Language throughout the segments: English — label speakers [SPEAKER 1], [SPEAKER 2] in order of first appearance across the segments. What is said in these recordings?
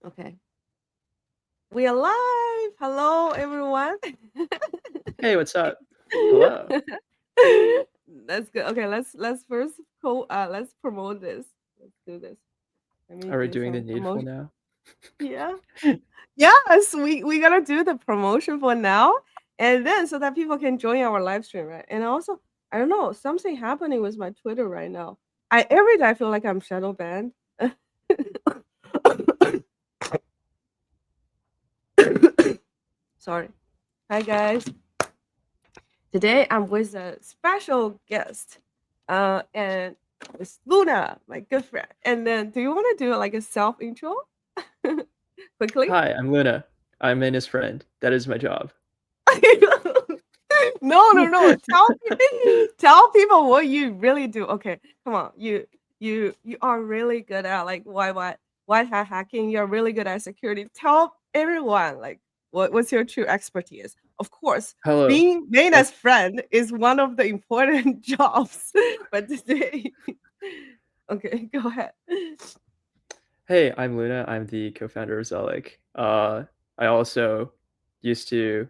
[SPEAKER 1] Okay. We are live. Hello, everyone.
[SPEAKER 2] Hey, what's up? Hello.
[SPEAKER 1] That's good. Okay, let's first let's promote this. Let's do this. Let me
[SPEAKER 2] Are we
[SPEAKER 1] do
[SPEAKER 2] doing the
[SPEAKER 1] some
[SPEAKER 2] needful
[SPEAKER 1] promotion.
[SPEAKER 2] now?
[SPEAKER 1] Yeah. Yes, we gotta do the promotion for now, and then so that people can join our live stream, right? And also, I don't know, something happening with my Twitter right now. I every day I feel like I'm shadow banned. Sorry. Hi guys. Today I'm with a special guest, and it's Luna, my good friend. And then, do you want to do like a self intro quickly?
[SPEAKER 2] Hi, I'm Luna. I'm Mina's friend. That is my job.
[SPEAKER 1] No, no, no. Tell people what you really do. Okay, come on. You are really good at like white hat hacking. You're really good at security. Tell everyone like what's your true expertise. Of course,
[SPEAKER 2] Hello.
[SPEAKER 1] being made
[SPEAKER 2] That's
[SPEAKER 1] as friend is one of the important jobs. But today, okay, go ahead.
[SPEAKER 2] Hey, I'm Luna. I'm the co-founder of Zelic. I also used to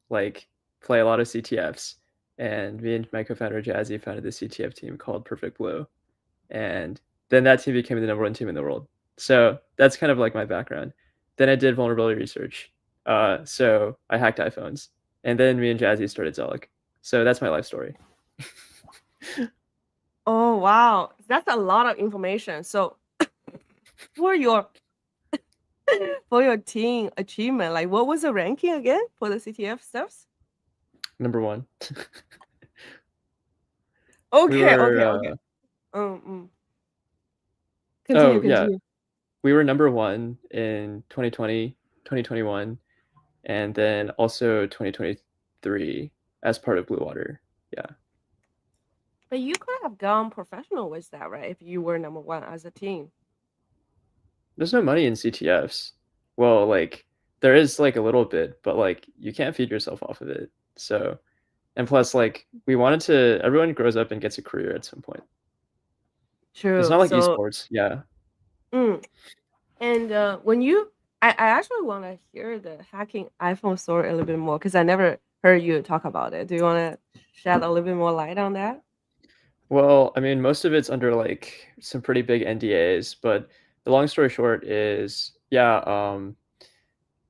[SPEAKER 2] like play a lot of CTFs, and me and my co-founder Jazzy founded this CTF team called Perfect Blue, and then that team became the number one team in the world. So that's kind of like my background. Then I did vulnerability research. So I hacked iPhones, and then me and Jazzy started Zelic. So that's my life story.
[SPEAKER 1] Oh wow, that's a lot of information. So for your for your team achievement, like what was the ranking again for the CTF stuffs?
[SPEAKER 2] Number one. We
[SPEAKER 1] Okay,
[SPEAKER 2] were
[SPEAKER 1] okay, okay. Mm. Continue,
[SPEAKER 2] oh yeah,
[SPEAKER 1] continue.
[SPEAKER 2] we were number one in 2020, 2021, and then also 2023 as part of Blue Water. Yeah.
[SPEAKER 1] But you could have gone professional with that, right? If you were number one as a team.
[SPEAKER 2] There's no money in CTFs. Well, like there is like a little bit, but like you can't feed yourself off of it. So, and plus like we wanted to everyone grows up and gets a career at some point. It's
[SPEAKER 1] True.
[SPEAKER 2] not like
[SPEAKER 1] So,
[SPEAKER 2] esports. Yeah.
[SPEAKER 1] mm. And when you, I actually want to hear the hacking iPhone story a little bit more because I never heard you talk about it. Do you want to shed a little bit more light on that?
[SPEAKER 2] Well, I mean, most of it's under like some pretty big NDAs, but the long story short is, yeah,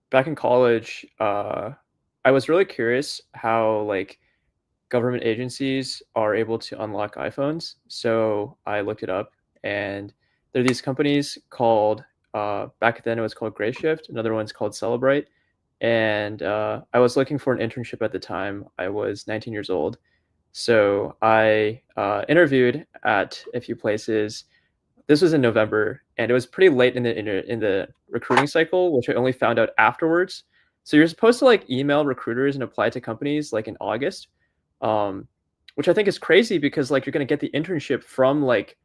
[SPEAKER 2] back in college, I was really curious how like government agencies are able to unlock iPhones. So I looked it up, and there are these companies called back then it was called Grayshift. Another one's called Celebrite, and I was looking for an internship at the time. I was 19 years old, so I interviewed at a few places. This was in November, and it was pretty late in the recruiting cycle, which I only found out afterwards. So you're supposed to like email recruiters and apply to companies like in August, um, which I think is crazy because like you're gonna get the internship from like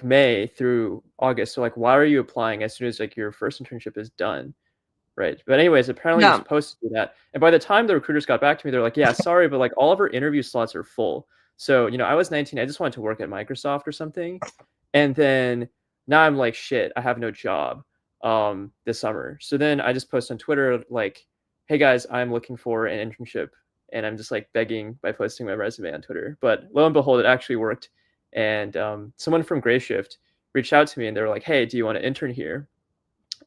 [SPEAKER 2] May through August. So like, why are you applying as soon as like your first internship is done? Right. But anyways, apparently you're
[SPEAKER 1] Yeah.
[SPEAKER 2] supposed to do that. And by the time the recruiters got back to me, they're like, yeah, sorry, but like all of our interview slots are full. So, I was 19. I just wanted to work at Microsoft or something. And then now I'm like, shit, I have no job this summer. So then I just post on Twitter, like, hey guys, I'm looking for an internship. And I'm just like begging by posting my resume on Twitter. But lo and behold, it actually worked. And someone from Grayshift reached out to me and they were like, hey, do you want to intern here?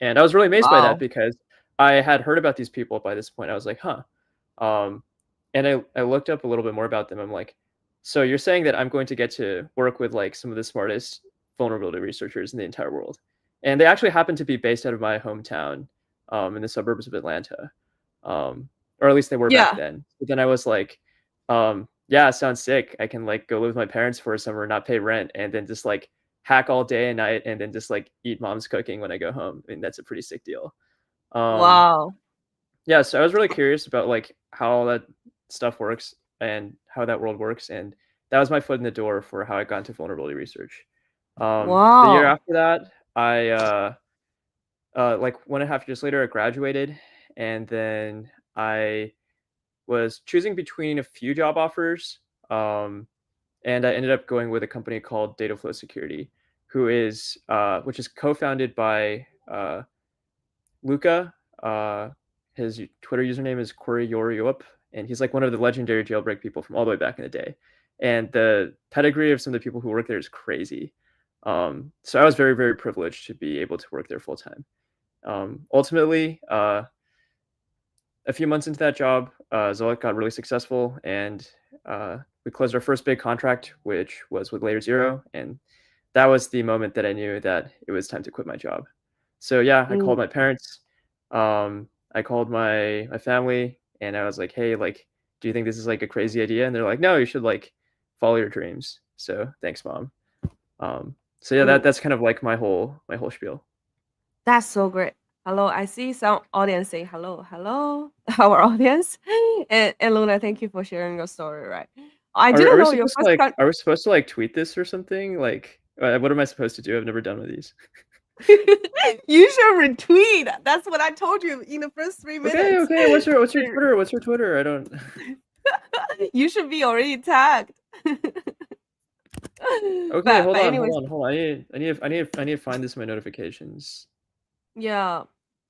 [SPEAKER 2] And I was really amazed by that
[SPEAKER 1] Wow.
[SPEAKER 2] because I had heard about these people by this point. I was like, huh. Um, and I looked up a little bit more about them. I'm like, so you're saying that I'm going to get to work with like some of the smartest vulnerability researchers in the entire world. And they actually happen to be based out of my hometown in the suburbs of Atlanta. Or at least they were back
[SPEAKER 1] Yeah.
[SPEAKER 2] then. But then I was like, yeah, sounds sick. I can like go live with my parents for a summer, not pay rent, and then just like hack all day and night and then just like eat mom's cooking when I go home. I mean, that's a pretty sick deal. Um,
[SPEAKER 1] Wow.
[SPEAKER 2] yeah, so I was really curious about like how all that stuff works and how that world works, and that was my foot in the door for how I got into vulnerability research. The year
[SPEAKER 1] Wow.
[SPEAKER 2] after that, I like 1.5 years later, I graduated, and then I was choosing between a few job offers, and I ended up going with a company called Dataflow Security, which is co-founded by Luca. His Twitter username is Queryoriop, and he's like one of the legendary jailbreak people from all the way back in the day. And the pedigree of some of the people who work there is crazy. So I was very, very privileged to be able to work there full time. Ultimately, a few months into that job, Zoic got really successful, and we closed our first big contract, which was with Layer Zero, and that was the moment that I knew that it was time to quit my job. So yeah, I called
[SPEAKER 1] Mm.
[SPEAKER 2] my parents, I called my family, and I was like, hey, like, do you think this is like a crazy idea? And they're like, no, you should like follow your dreams. So thanks, mom. So yeah,
[SPEAKER 1] Mm.
[SPEAKER 2] that's kind of like my whole spiel.
[SPEAKER 1] That's so great. Hello, I see some audience saying hello, hello, our audience. And Luna, thank you for sharing your story, right? I
[SPEAKER 2] Are
[SPEAKER 1] didn't
[SPEAKER 2] we
[SPEAKER 1] know your
[SPEAKER 2] supposed to
[SPEAKER 1] first
[SPEAKER 2] like are we supposed to like tweet this or something? Like, what am I supposed to do? I've never done one of these.
[SPEAKER 1] You should retweet. That's what I told you in the first 3
[SPEAKER 2] Okay,
[SPEAKER 1] minutes.
[SPEAKER 2] okay. What's your Twitter? What's your Twitter? I don't.
[SPEAKER 1] You should be already tagged.
[SPEAKER 2] Okay,
[SPEAKER 1] But
[SPEAKER 2] hold on, hold
[SPEAKER 1] anyways,
[SPEAKER 2] on, hold on. I need to find this in my notifications.
[SPEAKER 1] yeah,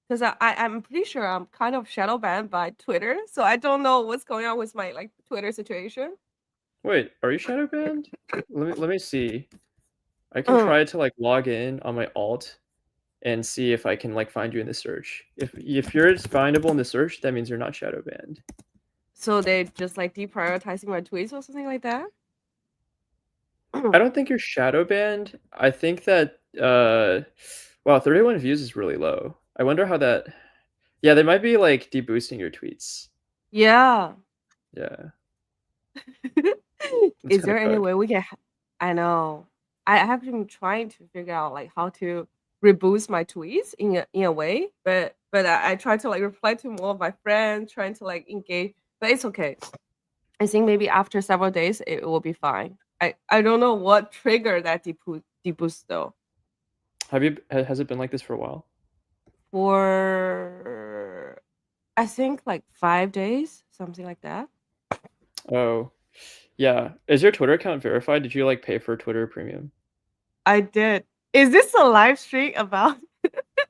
[SPEAKER 1] because I'm pretty sure I'm kind of shadow banned by Twitter, so I don't know what's going on with my like Twitter situation.
[SPEAKER 2] Wait, are you shadow banned? Let me see. I can try to like log in on my alt and see if I can like find you in the search. If you're findable in the search, that means you're not shadow banned.
[SPEAKER 1] So they just like deprioritizing my tweets or something like that.
[SPEAKER 2] I don't think you're shadow banned. I think that wow, 31 views is really low. I wonder how that. Yeah, they might be like deboosting your tweets.
[SPEAKER 1] Yeah.
[SPEAKER 2] Yeah, that's
[SPEAKER 1] Is
[SPEAKER 2] kind
[SPEAKER 1] there
[SPEAKER 2] of
[SPEAKER 1] any
[SPEAKER 2] cooked.
[SPEAKER 1] way we can? I know. I have been trying to figure out like how to reboost my tweets in a way, but I try to like reply to more of my friends, trying to like engage. But it's okay. I think maybe after several days it will be fine. I don't know what triggered that deboost though.
[SPEAKER 2] Has it been like this for a while?
[SPEAKER 1] For I think like 5 days, something like that.
[SPEAKER 2] Oh, yeah. Is your Twitter account verified? Did you like pay for Twitter Premium?
[SPEAKER 1] I did. Is this a live stream about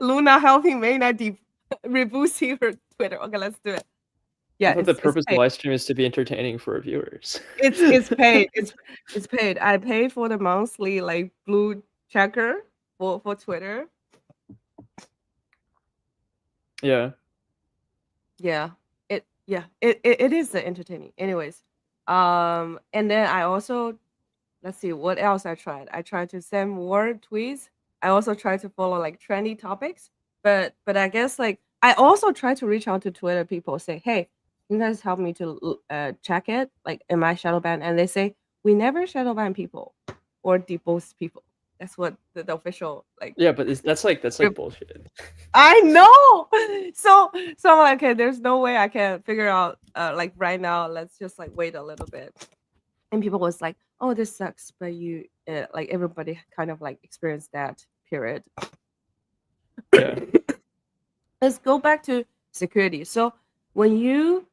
[SPEAKER 1] Luna helping Mayna reboosting her Twitter? Okay, let's do it.
[SPEAKER 2] I
[SPEAKER 1] Yeah,
[SPEAKER 2] thought the
[SPEAKER 1] it's
[SPEAKER 2] purpose of the
[SPEAKER 1] paid.
[SPEAKER 2] live stream is to be entertaining for our viewers.
[SPEAKER 1] It's paid. It's paid. I paid for the monthly like blue checker for Twitter.
[SPEAKER 2] Yeah.
[SPEAKER 1] Yeah. It is entertaining. Anyways. And then I also let's see what else I tried. I tried to send more tweets. I also tried to follow like trendy topics. But I guess like I also tried to reach out to Twitter people, say, hey, you guys help me to check it, like am I shadow banned? And they say we never shadow ban people or debost people. That's what the official like
[SPEAKER 2] Yeah, but that's like bullshit.
[SPEAKER 1] I know. So I'm like, okay, there's no way I can figure out like right now. Let's just like wait a little bit. And people was like, oh, this sucks, but you like everybody kind of like experienced that period.
[SPEAKER 2] Yeah.
[SPEAKER 1] Let's go back to security. So when you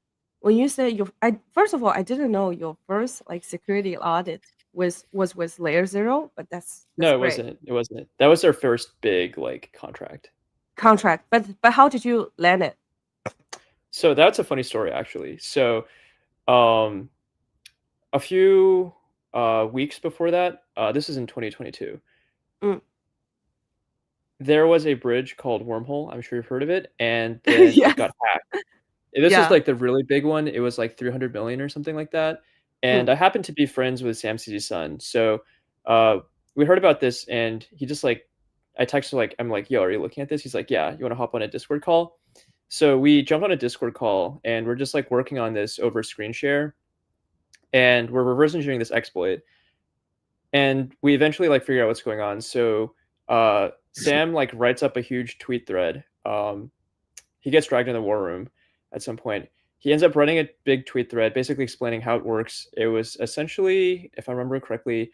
[SPEAKER 1] when you say your I first of all, I didn't know your first like security audit was with Layer Zero, but that's
[SPEAKER 2] No, it
[SPEAKER 1] great.
[SPEAKER 2] wasn't. It wasn't. That was our first big like contract.
[SPEAKER 1] Contract. But how did you land it?
[SPEAKER 2] So that's a funny story actually. So um a few weeks before that, this is in 2022.
[SPEAKER 1] Mm.
[SPEAKER 2] There was a bridge called Wormhole. I'm sure you've heard of it, and then it
[SPEAKER 1] Yes.
[SPEAKER 2] got hacked. This is
[SPEAKER 1] Yeah.
[SPEAKER 2] like the really big one. It was like 300 million or something like that. And
[SPEAKER 1] Mm.
[SPEAKER 2] I happened to be friends with Sam CZ's son. So uh, we heard about this and he just like, I texted like, I'm like, yo, are you looking at this? He's like, yeah, you want to hop on a Discord call? So we jumped on a Discord call and we're just like working on this over screen share and we're reverse engineering this exploit. And we eventually like figure out what's going on. So Sam like writes up a huge tweet thread. He gets dragged in the war room at some point. He ends up running a big tweet thread, basically explaining how it works. It was essentially, if I remember correctly,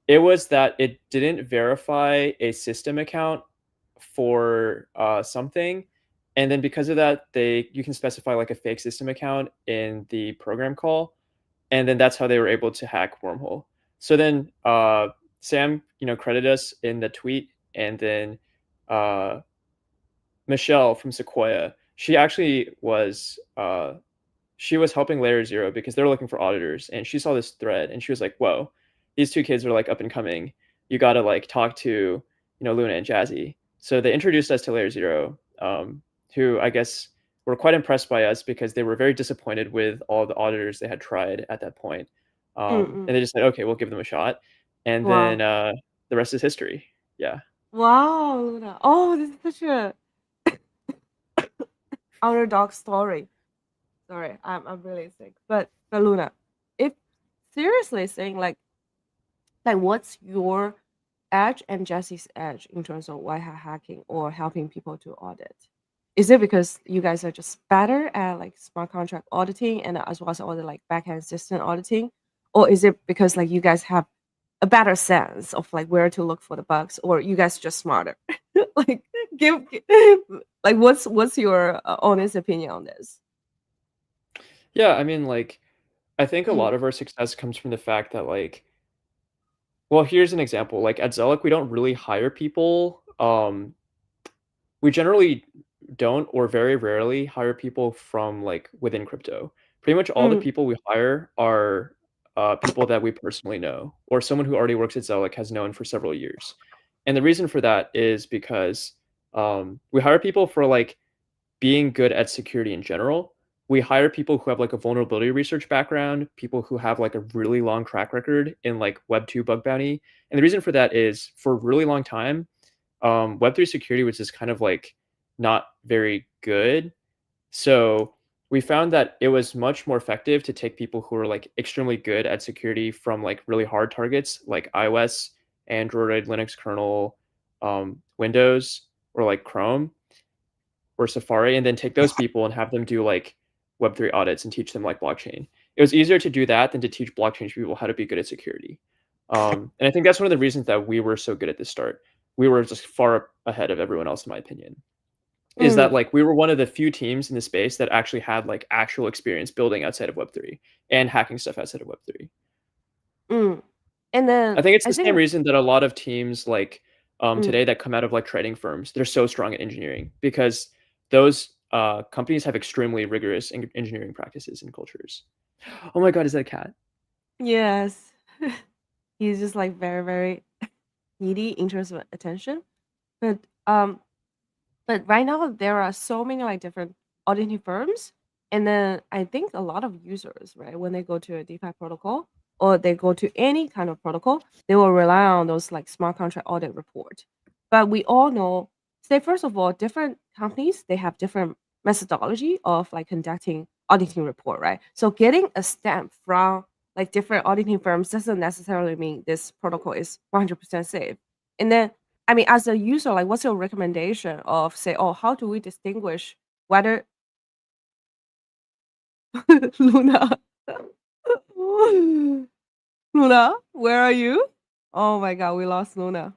[SPEAKER 2] it was that it didn't verify a system account for something, and then because of that, you can specify like a fake system account in the program call, and then that's how they were able to hack Wormhole. So then Sam, credited us in the tweet, and then uh, Michelle from Sequoia, she actually was she was helping Layer Zero because they were looking for auditors, and she saw this thread and she was like, "Whoa, these two kids are like up and coming. You got to like talk to Luna and Jazzy." So they introduced us to Layer Zero, who I guess were quite impressed by us because they were very disappointed with all the auditors they had tried at that point.
[SPEAKER 1] Mm-mm.
[SPEAKER 2] And they just said, "Okay, we'll give them a shot," and then
[SPEAKER 1] Wow.
[SPEAKER 2] the rest is history. Yeah.
[SPEAKER 1] Wow, Luna. Oh, this is such a underdog story. Sorry, I'm really sick. But Luna, if seriously saying like what's your edge and Jesse's edge in terms of white hat hacking or helping people to audit? Is it because you guys are just better at like smart contract auditing and as well as all the like backend system auditing? Or is it because like you guys have a better sense of like where to look for the bugs or you guys just smarter? Like like what's your honest opinion on this?
[SPEAKER 2] Yeah, I mean, like, I think a
[SPEAKER 1] Mm,
[SPEAKER 2] lot of our success comes from the fact that, like, well, here's an example. Like at Zelic, we don't really hire people. We generally don't, or very rarely hire people from like within crypto. Pretty much all the
[SPEAKER 1] mm,
[SPEAKER 2] people we hire are people that we personally know, or someone who already works at Zelic has known for several years. And the reason for that is because we hire people for like being good at security in general. We hire people who have like a vulnerability research background, people who have like a really long track record in like Web2 bug bounty. And the reason for that is for a really long time, Web3 security was just kind of like not very good. So we found that it was much more effective to take people who are like extremely good at security from like really hard targets like iOS, Android, Linux kernel, Windows, or like Chrome or Safari, and then take those people and have them do like Web3 audits and teach them like blockchain. It was easier to do that than to teach blockchain people how to be good at security. And I think that's one of the reasons that we were so good at the start. We were just far ahead of everyone else, in my opinion. Is that
[SPEAKER 1] mm,
[SPEAKER 2] like we were one of the few teams in the space that actually had like actual experience building outside of Web3 and hacking stuff outside of Web3.
[SPEAKER 1] mm. And then
[SPEAKER 2] I think it's
[SPEAKER 1] I
[SPEAKER 2] the same
[SPEAKER 1] think
[SPEAKER 2] reason that a lot of teams like
[SPEAKER 1] mm,
[SPEAKER 2] today that come out of like trading firms, they're so strong at engineering because those companies have extremely rigorous engineering practices and cultures. Oh my God, is that a cat?
[SPEAKER 1] yes. He's just like very, very needy in terms of attention. But um but right now there are so many like different auditing firms. And then I think a lot of users, right, when they go to a DeFi protocol or they go to any kind of protocol, they will rely on those like smart contract audit report. But we all know, say first of all, different companies they have different methodology of like conducting auditing report, right? So getting a stamp from like different auditing firms doesn't necessarily mean this protocol is 100% safe. And then I mean, as a user, like, what's your recommendation of say, oh, how do we distinguish whether Luna, Luna, where are you? Oh my God, we lost Luna.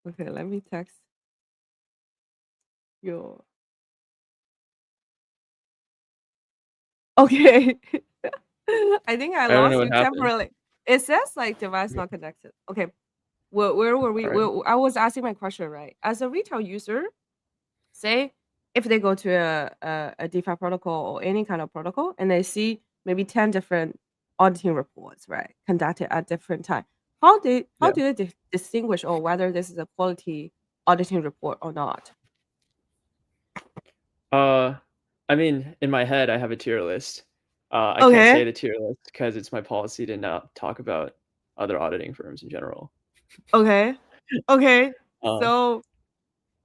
[SPEAKER 1] Okay, let me text you. Okay, I think I
[SPEAKER 2] I don't know
[SPEAKER 1] lost
[SPEAKER 2] what
[SPEAKER 1] you
[SPEAKER 2] happened.
[SPEAKER 1] temporarily. It says like device not connected. Okay, where were we?
[SPEAKER 2] All right.
[SPEAKER 1] I was asking my question right. As a retail user, say if they go to a DeFi protocol or any kind of protocol and they see maybe 10 different auditing reports, right, conducted at different time. How
[SPEAKER 2] Yeah.
[SPEAKER 1] do they distinguish or whether this is a quality auditing report or not?
[SPEAKER 2] Uh, I mean, in my head, I have a tier list. I can't say
[SPEAKER 1] Okay.
[SPEAKER 2] the tier list because it's my policy to not talk about other auditing firms in general.
[SPEAKER 1] Okay. Okay.
[SPEAKER 2] Uh,
[SPEAKER 1] So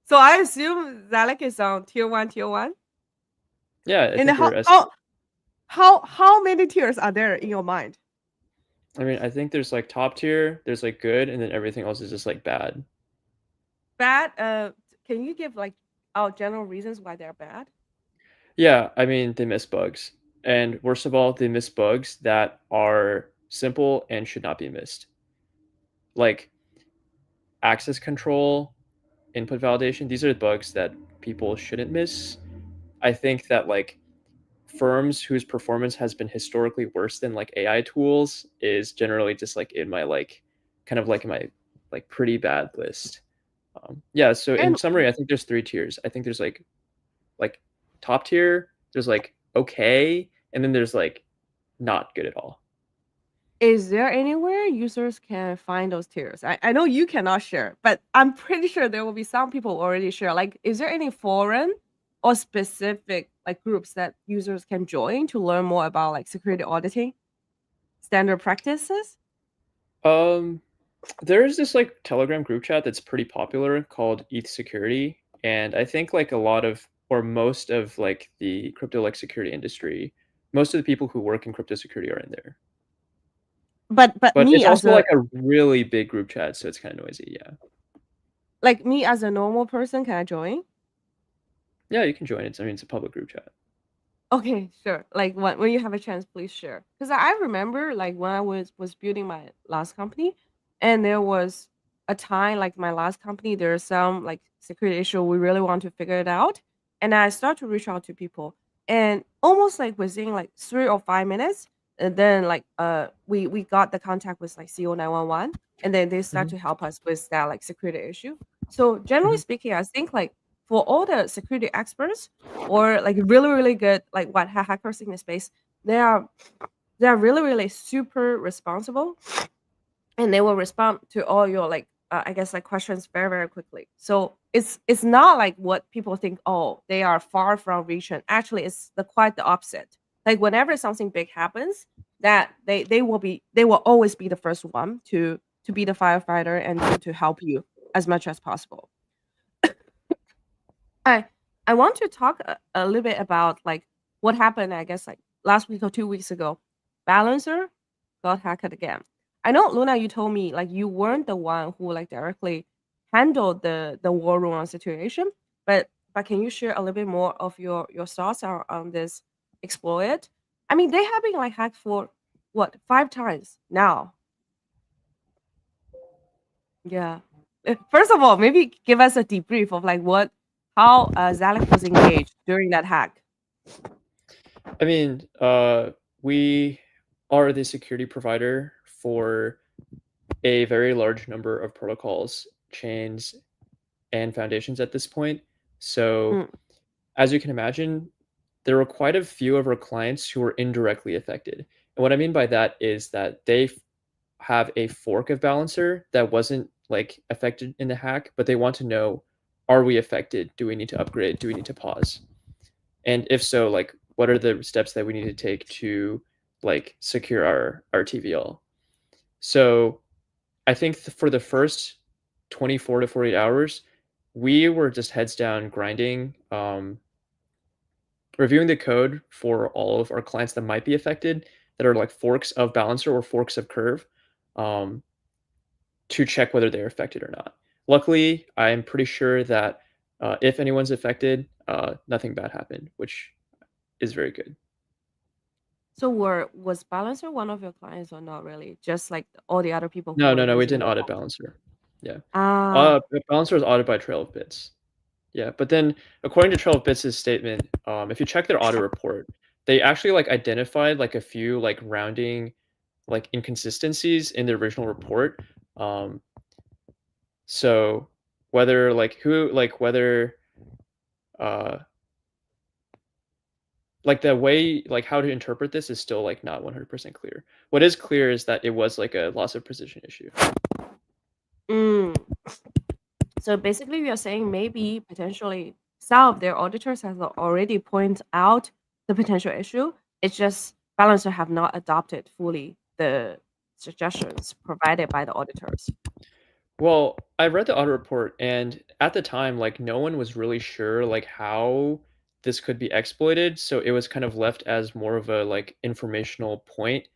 [SPEAKER 1] so I assume Zalek is on tier one, tier one.
[SPEAKER 2] yeah, I
[SPEAKER 1] And
[SPEAKER 2] think we're S.
[SPEAKER 1] how many tiers are there in your mind?
[SPEAKER 2] I mean, I think there's like top tier, there's like good, and then everything else is just like bad.
[SPEAKER 1] Bad. Can you give like our general reasons why they're bad?
[SPEAKER 2] Yeah, I mean, they miss bugs. And worst of all, they miss bugs that are simple and should not be missed. Like access control, input validation, these are the bugs that people shouldn't miss. I think that like firms whose performance has been historically worse than like AI tools is generally just like in my like kind of like in my like pretty bad list. Yeah, so in
[SPEAKER 1] And
[SPEAKER 2] summary, I think there's three tiers. I think there's like like top tier, there's like okay, and then there's like not good at all.
[SPEAKER 1] Is there anywhere users can find those tiers? I know you cannot share, but I'm pretty sure there will be some people already share. Like, is there any forum or specific like groups that users can join to learn more about like security auditing standard practices?
[SPEAKER 2] Um, there's this like Telegram group chat that's pretty popular called ETH Security, and I think like a lot of or most of like the crypto like security industry, most of the people who work in crypto security are in there.
[SPEAKER 1] But
[SPEAKER 2] But
[SPEAKER 1] me
[SPEAKER 2] it's
[SPEAKER 1] as
[SPEAKER 2] also
[SPEAKER 1] a
[SPEAKER 2] like a really big group chat, so it's kind of noisy. Yeah,
[SPEAKER 1] me as a normal person, can I join?
[SPEAKER 2] yeah, you can join it. I mean, it's a public group chat.
[SPEAKER 1] Okay, sure. Like when you have a chance, please share. Because I remember like when I was building my last company, and there was a time like my last company, there's some like security issue. We really want to figure it out, and I start to reach out to people, and almost like within like 3 or 5 minutes, and then like we got the contact with like CO 911, and then they start
[SPEAKER 2] Hmm.
[SPEAKER 1] to help us with that like security issue. So generally
[SPEAKER 2] Hmm.
[SPEAKER 1] speaking, I think like for all the security experts or like really really good like what hackers in the space, they are really really super responsible, and they will respond to all your like I guess like questions very very quickly. So it's not like what people think, oh they are far from reaching. Actually it's the quite the opposite. Like whenever something big happens, that they will always be the first one to be the firefighter and to help you as much as possible. I I want to talk a little bit about like what happened. I guess like last week or 2 weeks ago, Balancer got hacked again. I know Luna, you told me like you weren't the one who like directly handled the war room situation, but can you share a little bit more of your thoughts on this exploit? I mean, they have been like hacked for what 5 times now. Yeah. First of all, maybe give us a debrief of like what how Zalek was engaged during that hack.
[SPEAKER 2] I mean, we are the security provider for a very large number of protocols, chains, and foundations at this point. So,
[SPEAKER 1] Mm,
[SPEAKER 2] as you can imagine, there were quite a few of our clients who were indirectly affected. And what I mean by that is that they have a fork of Balancer that wasn't like affected in the hack, but they want to know, are we affected? Do we need to upgrade? Do we need to pause? And if so, like what are the steps that we need to take to like secure our TVL? So I think for the first 24 to 48 hours, we were just heads down grinding, reviewing the code for all of our clients that might be affected, that are like forks of Balancer or forks of Curve, um, to check whether they're affected or not. Luckily, I'm pretty sure that if anyone's affected, nothing bad happened, which is very good.
[SPEAKER 1] so was Balancer one of your clients or not really? Just like all the other people who
[SPEAKER 2] No,
[SPEAKER 1] were
[SPEAKER 2] no, no, we
[SPEAKER 1] using
[SPEAKER 2] didn't
[SPEAKER 1] the
[SPEAKER 2] audit
[SPEAKER 1] bot.
[SPEAKER 2] Balancer. Yeah.
[SPEAKER 1] Ah,
[SPEAKER 2] Balancer was audited by Trail of Bits. Yeah, but then according to Trail of Bits' statement, if you check their audit report, they actually like identified like a few like rounding like inconsistencies in the original report. Um, so whether like who like whether uh like the way like how to interpret this is still like not 100% clear. What is clear is that it was like a loss of precision issue.
[SPEAKER 1] mm. So basically, we are saying maybe potentially some of their auditors have already pointed out the potential issue. It's just Balancer have not adopted fully the suggestions provided by the auditors.
[SPEAKER 2] Well, I read the audit report, and at the time, like no one was really sure like how this could be exploited. So it was kind of left as more of a like informational point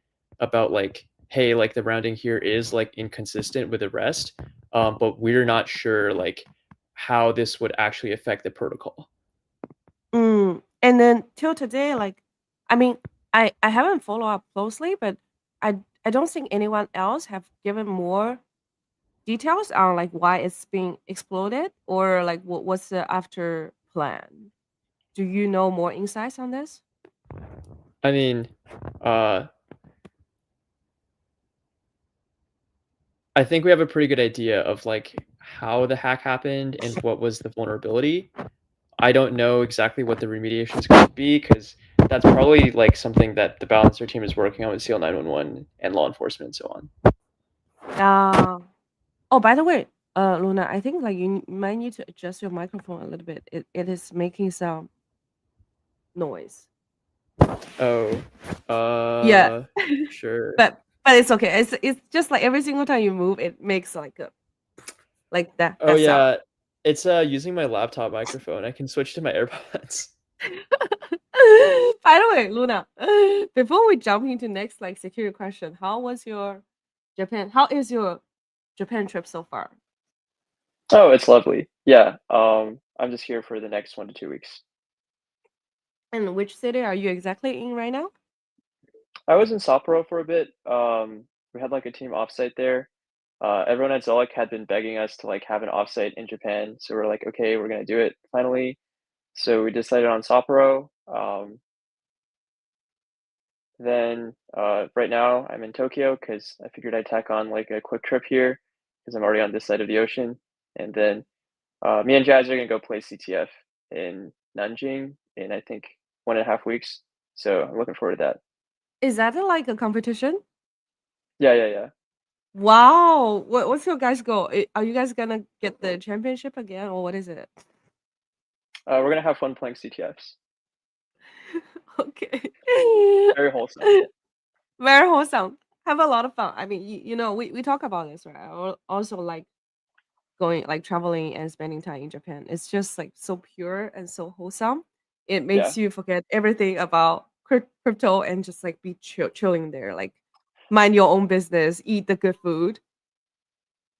[SPEAKER 2] about like, hey, like the rounding here is like inconsistent with the rest, but we're not sure like how this would actually affect the protocol.
[SPEAKER 1] And then till today, like, I mean, I haven't followed up closely, but I don't think anyone else have given more details on like why it's being exploded or like what's the after plan. Do you know more insights on this?
[SPEAKER 2] I mean, uh, I think we have a pretty good idea of like how the hack happened and what was the vulnerability. I don't know exactly what the remediation is going to be because that's probably like something that the balancer team is working on with SEAL 911 and law enforcement and so on.
[SPEAKER 1] Oh, by the way, Luna, I think like you might need to adjust your microphone a little bit. It is making some noise.
[SPEAKER 2] Oh,
[SPEAKER 1] Yeah,
[SPEAKER 2] sure.
[SPEAKER 1] but it's okay. It's just like every single time you move, it makes like a like
[SPEAKER 2] Oh
[SPEAKER 1] that sound.
[SPEAKER 2] yeah, it's using my laptop microphone. I can switch to my AirPods.
[SPEAKER 1] By the way, Luna, before we jump into next like security question, how was your Japan? How is your Japan trip so far?
[SPEAKER 2] Oh, it's lovely. Yeah. I'm just here for the next 1 to 2 weeks.
[SPEAKER 1] And which city are you exactly in right now?
[SPEAKER 2] I was in Sapporo for a bit. We had like a team offsite there. Everyone at Zolik had been begging us to like have an offsite in Japan, so we're like, okay, we're gonna do it finally. So we decided on Sapporo. Then right now I'm in Tokyo because I figured I'd tack on like a quick trip here because I'm already on this side of the ocean. And then me and Jazz are gonna go play CTF in Nanjing in I think 1.5 weeks. So I'm looking forward to that.
[SPEAKER 1] Is that like a competition?
[SPEAKER 2] Yeah, yeah, yeah.
[SPEAKER 1] Wow. What's your guys' goal? Are you guys gonna get the championship again, or what is it?
[SPEAKER 2] We're gonna have fun playing CTFs.
[SPEAKER 1] Okay.
[SPEAKER 2] Very wholesome.
[SPEAKER 1] Very wholesome. Have a lot of fun. I mean, you know, we talk about this, right? Also like going like traveling and spending time in Japan. It's just like so pure and so wholesome. It
[SPEAKER 2] Yeah.
[SPEAKER 1] makes you forget everything about crypto and just like be chilling there, like mind your own business, eat the good food.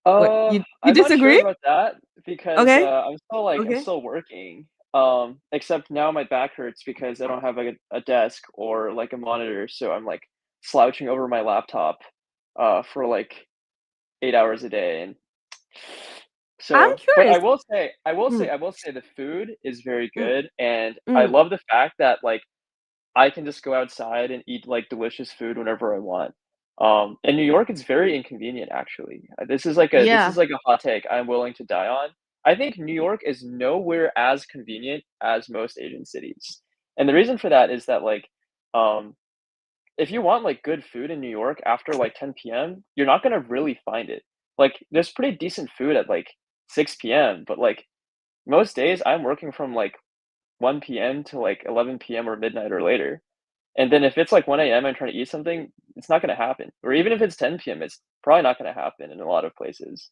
[SPEAKER 1] What you
[SPEAKER 2] I'm not sure
[SPEAKER 1] disagree?
[SPEAKER 2] about that because
[SPEAKER 1] Okay,
[SPEAKER 2] I'm
[SPEAKER 1] okay.
[SPEAKER 2] still working. Except now my back hurts because I don't have like a desk or like a monitor, so I'm like slouching over my laptop for like 8 hours a day. And
[SPEAKER 1] I'm
[SPEAKER 2] so, but
[SPEAKER 1] curious. Mm,
[SPEAKER 2] I will say the food is very
[SPEAKER 1] mm,
[SPEAKER 2] good, and I
[SPEAKER 1] mm.
[SPEAKER 2] love the fact that like I can just go outside and eat like delicious food whenever I want. In New York, it's very inconvenient actually. This is
[SPEAKER 1] Yeah,
[SPEAKER 2] like a hot take I'm willing to die on. I think New York is nowhere as convenient as most Asian cities. And the reason for that is that like um if you want like good food in New York after like 10 p.m., you're not gonna really find it. Like there's pretty decent food at like 6 p.m., but like most days I'm working from like 1 p.m. to like 11 p.m. or midnight or later. And then if it's like 1 AM, I'm trying to eat something, it's not gonna happen. Or even if it's 10 PM, it's probably not gonna happen in a lot of places.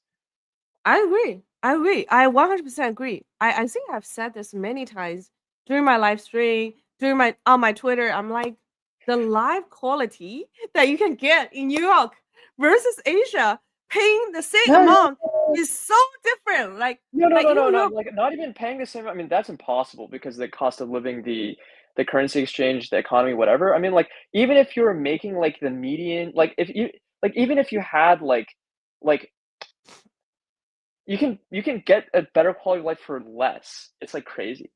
[SPEAKER 1] I agree. I agree. I 100% agree. I think I've said this many times during my live stream, during my on my Twitter. I'm like, the live quality that you can get in New York versus Asia, paying the same
[SPEAKER 2] Yeah, yeah,
[SPEAKER 1] amount
[SPEAKER 2] yeah.
[SPEAKER 1] is so different.
[SPEAKER 2] No, no,
[SPEAKER 1] Like
[SPEAKER 2] no,
[SPEAKER 1] in
[SPEAKER 2] no,
[SPEAKER 1] New
[SPEAKER 2] no,
[SPEAKER 1] York,
[SPEAKER 2] like, not even paying the same I mean, that's impossible because the cost of living, the currency exchange, the economy, whatever. I mean, like, even if you're making, like, the median even if you had, like, you can get a better quality of life for less. It's, like, crazy.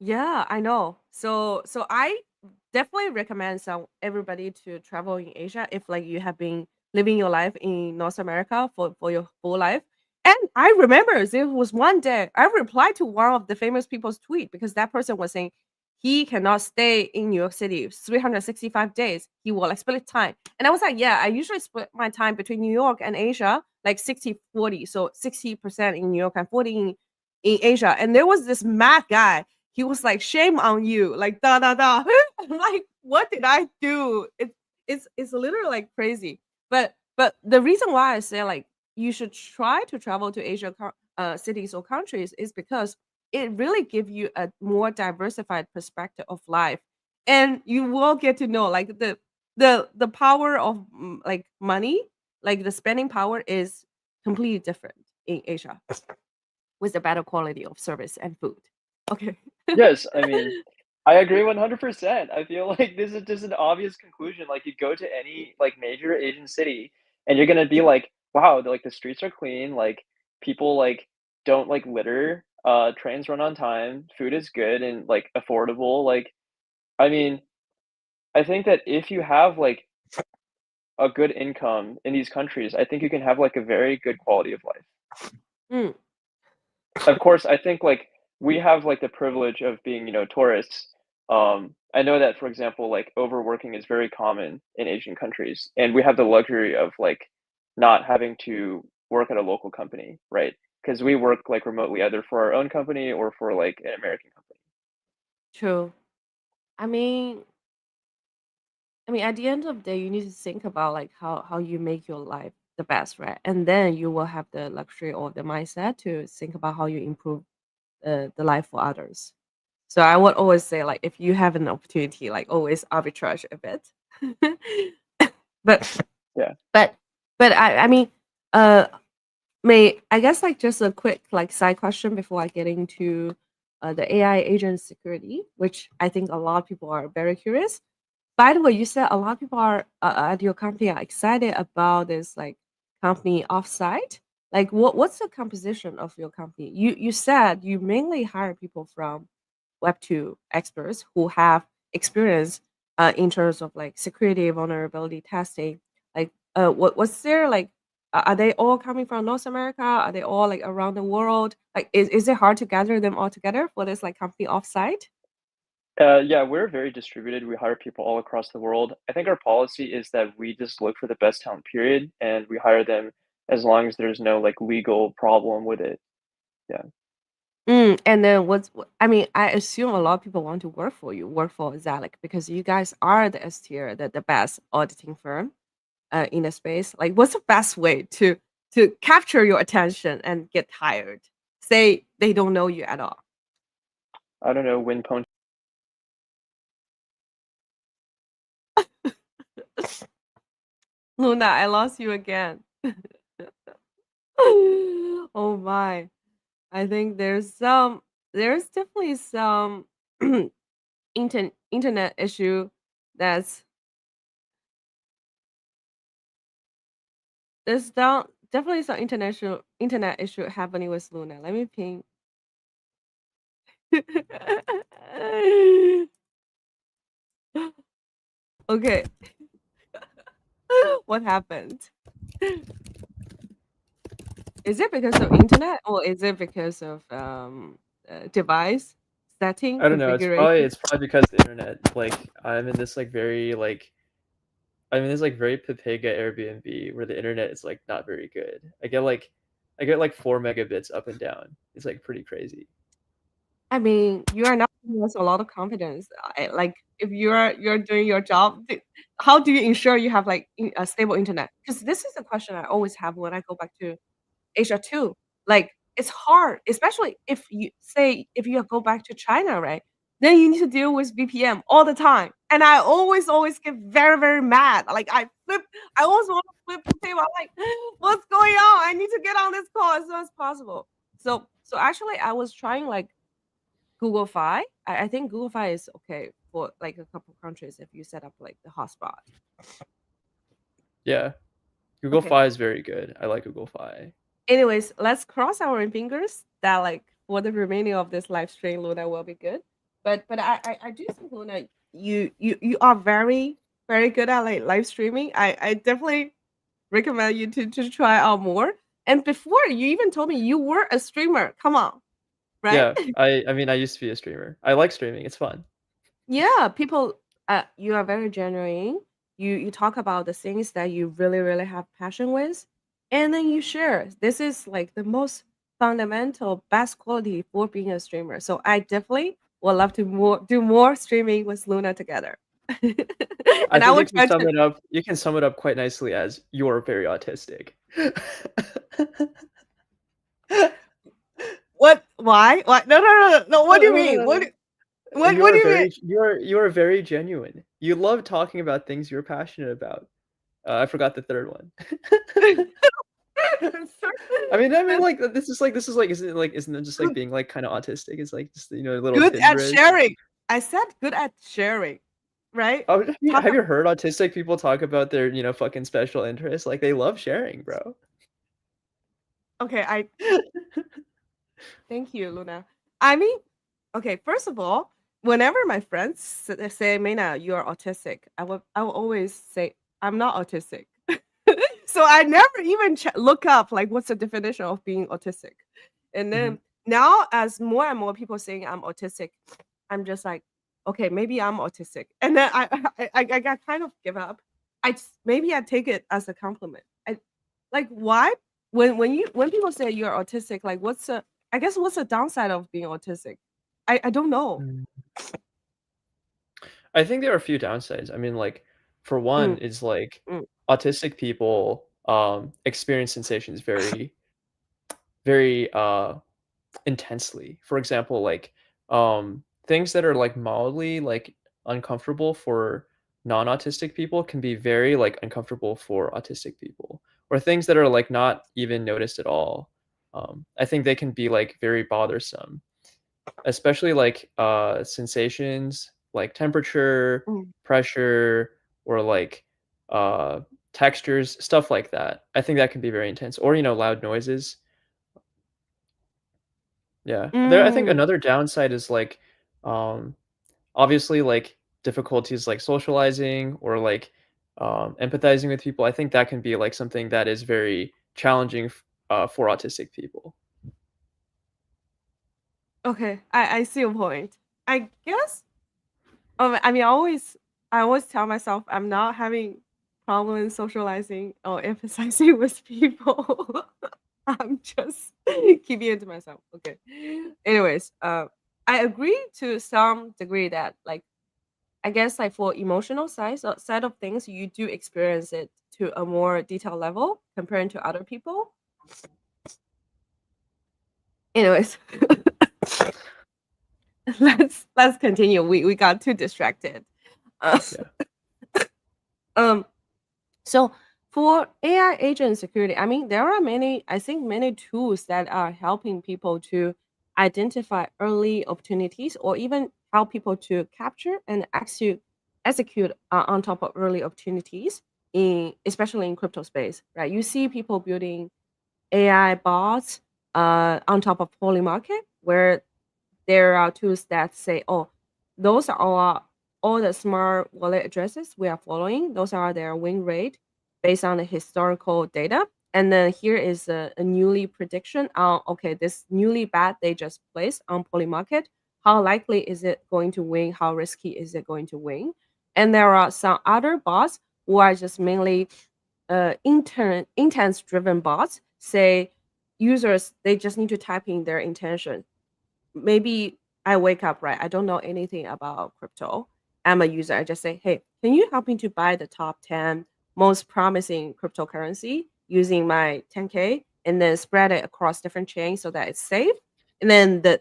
[SPEAKER 1] yeah, I know. So I definitely recommend some everybody to travel in Asia if like you have been living your life in North America for your whole life. And I remember there was one day I replied to one of the famous people's tweet because that person was saying he cannot stay in New York City 365 days. He will like split time. And I was like, yeah, I usually split my time between New York and Asia, like 60-40. So 60% in New York and 40 in Asia. And there was this mad guy, he was like, "Shame on you!" Like da da da. I'm like, what did I do? It's literally like crazy. But the reason why I say like you should try to travel to Asia cities or countries is because it really give you a more diversified perspective of life, and you will get to know like the power of like money, like the spending power is completely different in Asia with the better quality of service and food. Okay.
[SPEAKER 2] Yes, I mean, I agree 100%. I feel like this is just an obvious conclusion. Like, you go to any like major Asian city, and you're gonna be like, "Wow, like the streets are clean. Like people like don't like litter. Trains run on time. Food is good and like affordable." Like, I mean, I think that if you have like a good income in these countries, I think you can have like a very good quality of life.
[SPEAKER 1] Mm,
[SPEAKER 2] Of course, I think like we have like the privilege of being, tourists. I know that, for example, like overworking is very common in Asian countries, and we have the luxury of like not having to work at a local company, right? Because we work like remotely either for our own company or for like an American company.
[SPEAKER 1] True. I mean, at the end of the day, you need to think about like how you make your life the best, right? And then you will have the luxury or the mindset to think about how you improve the life for others. So I would always say like if you have an opportunity, like always arbitrage a bit. but
[SPEAKER 2] Yeah.
[SPEAKER 1] but I mean, uh, may I guess like just a quick like side question before I get into the AI agent security, which I think a lot of people are very curious. By the way, you said a lot of people are at your company are excited about this like company offsite. Like what's the composition of your company? You said you mainly hire people from Web2 experts who have experience in terms of like security, vulnerability testing. Like what's there like are they all coming from North America? Are they all like around the world? Like is it hard to gather them all together for this like company offsite?
[SPEAKER 2] Yeah, we're very distributed. We hire people all across the world. I think our policy is that we just look for the best talent, period, and we hire them as long as there's no like legal problem with it. Yeah.
[SPEAKER 1] And then I assume a lot of people want to work for you, work for Zalek, because you guys are the S tier, the best auditing firm in the space. Like, what's the best way to capture your attention and get hired? Say they don't know you at all.
[SPEAKER 2] I don't know, win pwn.
[SPEAKER 1] Luna, I lost you again. Oh my. I think there's definitely some internet issue that's there's down definitely some international internet issue happening with Luna. Let me ping. Okay. What happened? Is it because of internet or is it because of device setting
[SPEAKER 2] I don't know. It's probably
[SPEAKER 1] configuration?
[SPEAKER 2] it's probably because the internet. Like I'm in this like very like I'm in this like very Pepega Airbnb where the internet is like not very good. I get like 4 megabits up and down. It's like pretty crazy.
[SPEAKER 1] I mean, you are not giving us a lot of confidence. Like, if you're doing your job, how do you ensure you have like a stable internet? Because this is a question I always have when I go back to Asia too. Like, it's hard, especially if you go back to China, right? Then you need to deal with VPN all the time, and I always get very very mad. Like I always want to flip the table. I'm like, what's going on? I need to get on this call as soon as possible. So actually, I was trying like Google Fi. I think Google Fi is okay for like a couple countries if you set up like the hotspot.
[SPEAKER 2] Yeah. Google
[SPEAKER 1] Okay.
[SPEAKER 2] Fi is very good. I like Google Fi.
[SPEAKER 1] Anyways, let's cross our fingers that like for the remaining of this live stream, Luna will be good. But I do think Luna, you are very very good at like live streaming. I definitely recommend you to try out more. And before you even told me you were a streamer. Come on, right?
[SPEAKER 2] Yeah, I mean I used to be a streamer. I like streaming. It's fun.
[SPEAKER 1] Yeah, people you are very genuine. You talk about the things that you really really have passion with and then you share. This is like the most fundamental best quality for being a streamer. So I definitely would love to do more streaming with Luna together.
[SPEAKER 2] I
[SPEAKER 1] And I
[SPEAKER 2] think
[SPEAKER 1] will try to
[SPEAKER 2] you can sum it up quite nicely as you're very autistic.
[SPEAKER 1] what why? What no, what do you mean? What do you mean?
[SPEAKER 2] You are very genuine. You love talking about things you're passionate about. I forgot the third one. I mean, like this is like isn't it just like
[SPEAKER 1] good
[SPEAKER 2] being like kind of autistic? It's like just little
[SPEAKER 1] good at
[SPEAKER 2] tidbits.
[SPEAKER 1] sharing. I said good at sharing, right?
[SPEAKER 2] Oh,
[SPEAKER 1] Talk
[SPEAKER 2] have you heard autistic people talk about their fucking special interests? Like they love sharing, bro.
[SPEAKER 1] okay, I thank you, Luna. I mean, okay, first of all, whenever my friends say, "Mena, you are autistic," I will always say, "I'm not autistic." So I never even look up like what's the definition of being autistic. And
[SPEAKER 2] Mhm.
[SPEAKER 1] then now as more and more people saying I'm autistic, I'm just like, okay, maybe I'm autistic, and then I got kind of give up. Maybe I take it as a compliment. Like why when people say you're autistic, like what's the downside of being autistic? I don't know.
[SPEAKER 2] Mm. I think there are a few downsides. I mean, like, for one,
[SPEAKER 1] Mm,
[SPEAKER 2] is like
[SPEAKER 1] mm,
[SPEAKER 2] autistic people experience sensations very, very intensely. For example, like things that are like mildly like uncomfortable for non-autistic people can be very like uncomfortable for autistic people, or things that are like not even noticed at all. I think they can be like very bothersome, especially like sensations like temperature,
[SPEAKER 1] mm.
[SPEAKER 2] pressure, or like uh textures, stuff like that. I think that can be very intense, or loud noises. Yeah. There I think
[SPEAKER 1] Mm.
[SPEAKER 2] another downside is like um obviously like difficulties like socializing or like empathizing with people. I think that can be like something that is very challenging for autistic people.
[SPEAKER 1] Okay, I see your point. I guess I mean, I always tell myself I'm not having problems socializing or emphasizing with people. I'm just keeping it to myself. Okay. Anyways, I agree to some degree that like I guess like for emotional side of things, you do experience it to a more detailed level compared to other people. Anyways, let's continue. We got too distracted. Uh,
[SPEAKER 2] Yeah.
[SPEAKER 1] um So for AI agent security, I mean, there are I think many tools that are helping people to identify early opportunities or even help people to capture and execute on top of early opportunities especially in crypto space, right? You see people building AI bots on top of Polymarket where there are tools that say, oh, those are all the smart wallet addresses we are following. Those are their win rate based on the historical data. And then here is a newly prediction on, okay, this newly bad they just placed on Polymarket. How likely is it going to win? How risky is it going to win? And there are some other bots who are just mainly intense driven bots. Say users, they just need to type in their intention. Maybe I wake up, right? I don't know anything about crypto. I'm a user. I just say, hey, can you help me to buy the top 10 most promising cryptocurrency using my 10K and then spread it across different chains so that it's safe? And then the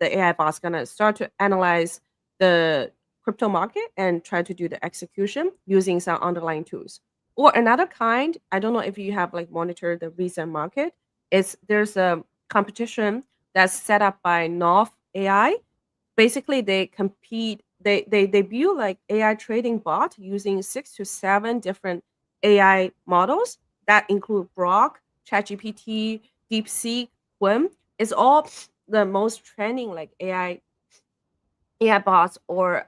[SPEAKER 1] AI bot's gonna start to analyze the crypto market and try to do the execution using some underlying tools. Or another kind, I don't know if you have like monitored the recent market. There's a competition that's set up by North AI. Basically, they compete. They build like AI trading bot using 6 to 7 different AI models that include Grok, ChatGPT, DeepSeek, Quinn. It's all the most trending like AI bots or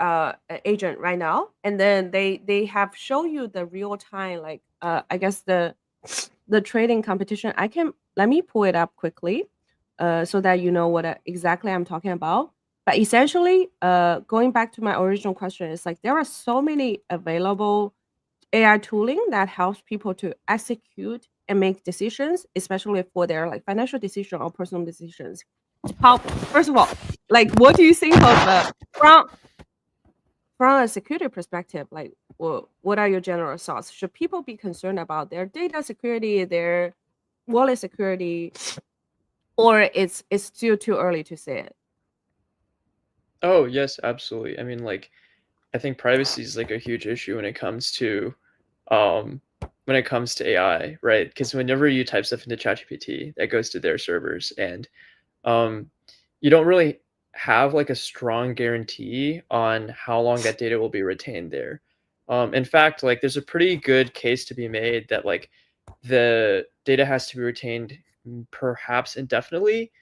[SPEAKER 1] agent right now. And then they have show you the real time like I guess the trading competition. I can let me pull it up quickly so that you know what exactly I'm talking about. But essentially, going back to my original question, it's like there are so many available AI tooling that helps people to execute and make decisions, especially for their like financial decision or personal decisions. How first of all, like what do you think of from from a security perspective? Like, what are your general thoughts? Should people be concerned about their data security, their wallet security, or it's still too early to say it?
[SPEAKER 2] Oh, yes, absolutely. I mean, like, I think privacy is like a huge issue um when it comes to AI, right? Because whenever you type stuff into ChatGPT, that goes to their servers, and um, you don't really have like a strong guarantee on how long that data will be retained there. In fact, like there's a pretty good case to be made that like the data has to be retained perhaps indefinitely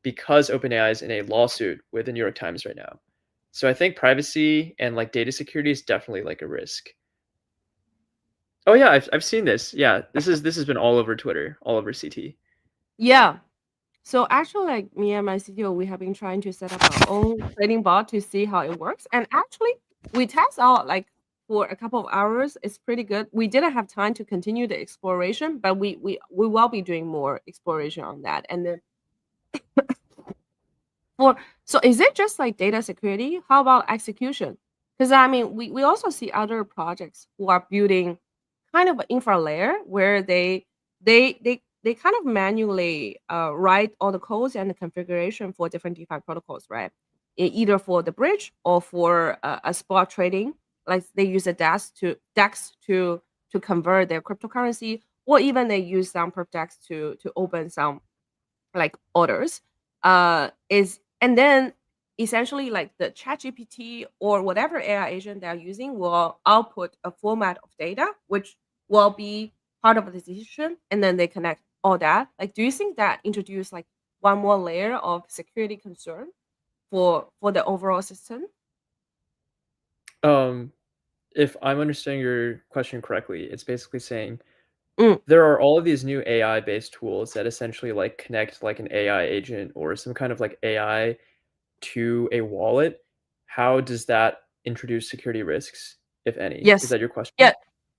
[SPEAKER 2] because OpenAI is in a lawsuit with the New York Times right now. So I think privacy and like data security is definitely like a risk. Oh yeah, I've seen this. Yeah, this has been all over Twitter, all over CT.
[SPEAKER 1] Yeah, So actually, like me and my CTO, we have been trying to set up our own trading bot to see how it works. And actually, we test out like for a couple of hours. It's pretty good. We didn't have time to continue the exploration, but we will be doing more exploration on that. And then for so is it just like data security? How about execution? Because I mean, we also see other projects who are building kind of an infra layer where they kind of manually write all the codes and the configuration for different DeFi protocols, right? Either for the bridge or for a spot trading, like they use a DEX to convert their cryptocurrency, or even they use some perp DEX to open some like orders is and then essentially like the ChatGPT or whatever AI agent they're using will output a format of data which will be part of the decision and then they connect all that. Like do you think that introduce like one more layer of security concern for the overall system?
[SPEAKER 2] Um, if I'm understanding your question correctly, it's basically saying
[SPEAKER 1] Mm,
[SPEAKER 2] there are all of these new AI-based tools that essentially like connect like an AI agent or some kind of like AI to a wallet. How does that introduce security risks, if any? Is
[SPEAKER 1] yes.
[SPEAKER 2] that your question?
[SPEAKER 1] Yeah.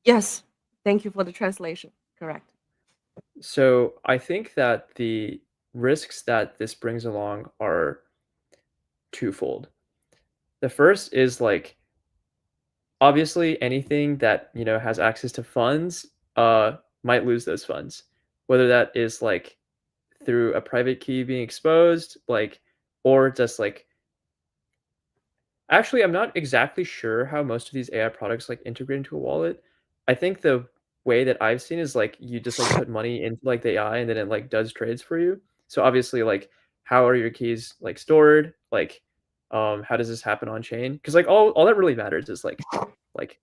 [SPEAKER 1] Yes. Thank you for the translation. Correct.
[SPEAKER 2] So I think that the risks that this brings along are twofold. The first is like obviously anything that, has access to funds might lose those funds. Whether that is like through a private key being exposed, like or just like actually I'm not exactly sure how most of these AI products like integrate into a wallet. I think the way that I've seen is like you just like put money into like the AI and then it like does trades for you. So obviously like how are your keys like stored? Like how does this happen on chain? Because like all that really matters is like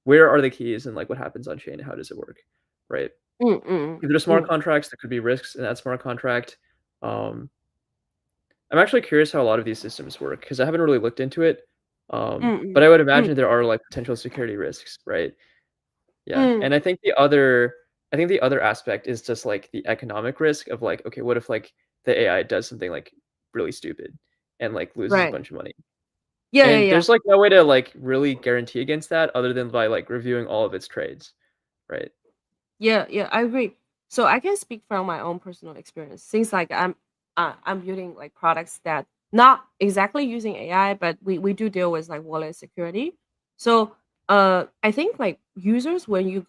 [SPEAKER 2] where are the keys and like what happens on chain? How does it work? Right.
[SPEAKER 1] Mm, mm,
[SPEAKER 2] If there's smart
[SPEAKER 1] mm,
[SPEAKER 2] contracts, there could be risks in that smart contract. Um, I'm actually curious how a lot of these systems work because I haven't really looked into it.
[SPEAKER 1] mm,
[SPEAKER 2] But
[SPEAKER 1] mm,
[SPEAKER 2] I would
[SPEAKER 1] mm,
[SPEAKER 2] imagine there are like potential security risks, right? Yeah.
[SPEAKER 1] mm.
[SPEAKER 2] And I think the other aspect is just like the economic risk of like, okay, what if like the AI does something like really stupid and like loses a
[SPEAKER 1] Right.
[SPEAKER 2] bunch of money?
[SPEAKER 1] Yeah, yeah,
[SPEAKER 2] And
[SPEAKER 1] yeah.
[SPEAKER 2] there's like no way to like really guarantee against that other than by like reviewing all of its trades, right?
[SPEAKER 1] Yeah, yeah, I agree. So I can speak from my own personal experience. Since like I'm building like products that not exactly using AI, but we do deal with like wallet security. So I think like users when you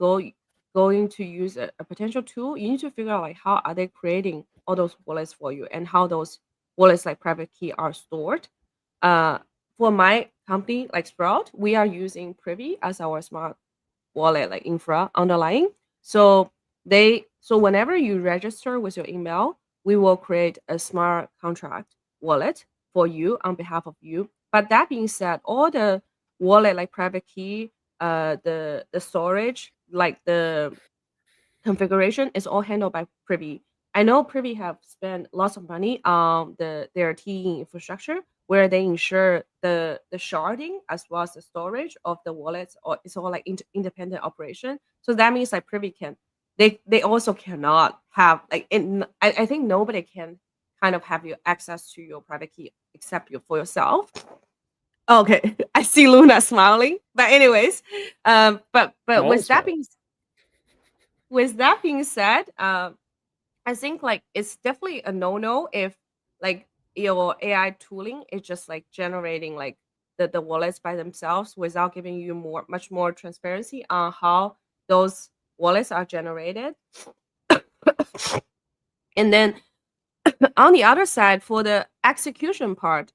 [SPEAKER 1] going to use a potential tool, you need to figure out like how are they creating all those wallets for you and how those wallets like private key are stored. Uh for my company like Sprout, we are using Privy as our smart wallet like infra underlying. So so whenever you register with your email, we will create a smart contract wallet for you on behalf of you. But that being said, all the wallet like private key, the storage, like the configuration is all handled by Privy. I know Privy have spent lots of money on their team infrastructure where they ensure the sharding as well as the storage of the wallets or it's all like independent operation. So that means like Privy can they also cannot have like I think nobody can kind of have your access to your private key except you for yourself. Okay, I see Luna smiling. But anyways,
[SPEAKER 2] I'm
[SPEAKER 1] but
[SPEAKER 2] always smiling.
[SPEAKER 1] with that being said, I think like it's definitely a no-no if like your AI tooling is just like generating like the wallets by themselves without giving you much more transparency on how those wallets are generated. And then on the other side, for the execution part,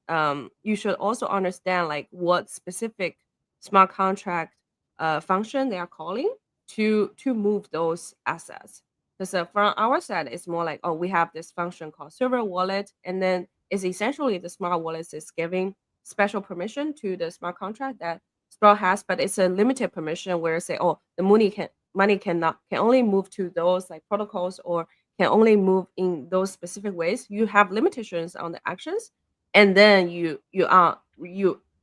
[SPEAKER 1] you should also understand like what specific smart contract function they are calling to move those assets. Because from our side, it's more like, oh, we have this function called server wallet, and then it's essentially the smart wallet is giving special permission to the smart contract that Sprout has, but it's a limited permission where say, oh, the money can only move to those like protocols or can only move in those specific ways. You have limitations on the actions, and then you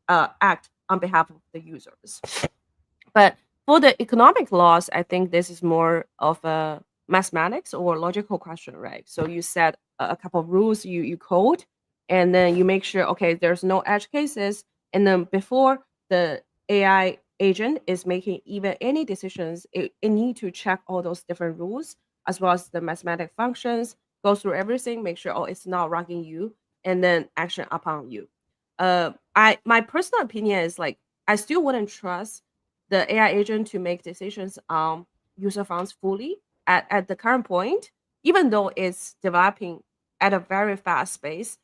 [SPEAKER 1] act on behalf of the users. But for the economic loss, I think this is more of a mathematics or logical question, right? So you set a couple of rules, you code, and then you make sure, okay, there's no edge cases. And then before the AI agent is making even any decisions, it need to check all those different rules as well as the mathematic functions, go through everything, make sure, oh, it's not wronging you, and then action upon you. I my personal opinion is like I still wouldn't trust the AI agent to make decisions on user funds fully at the current point, even though it's developing at a very fast pace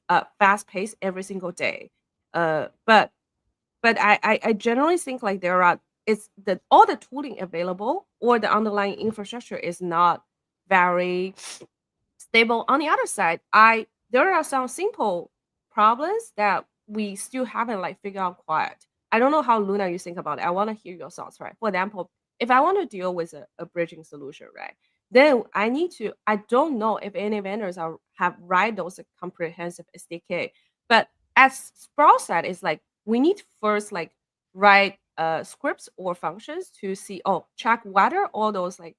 [SPEAKER 1] every single day. But I generally think like there are it's the all the tooling available or the underlying infrastructure is not very stable. On the other side, I there are some simple problems that we still haven't like figured out quite. I don't know how Luna you think about it. I want to hear your thoughts, right? For example, if I want to deal with a bridging solution, right? Then I don't know if any vendors are have write those comprehensive SDK. But as Sprout said, it's like we need to first like write scripts or functions to see, oh, check whether all those like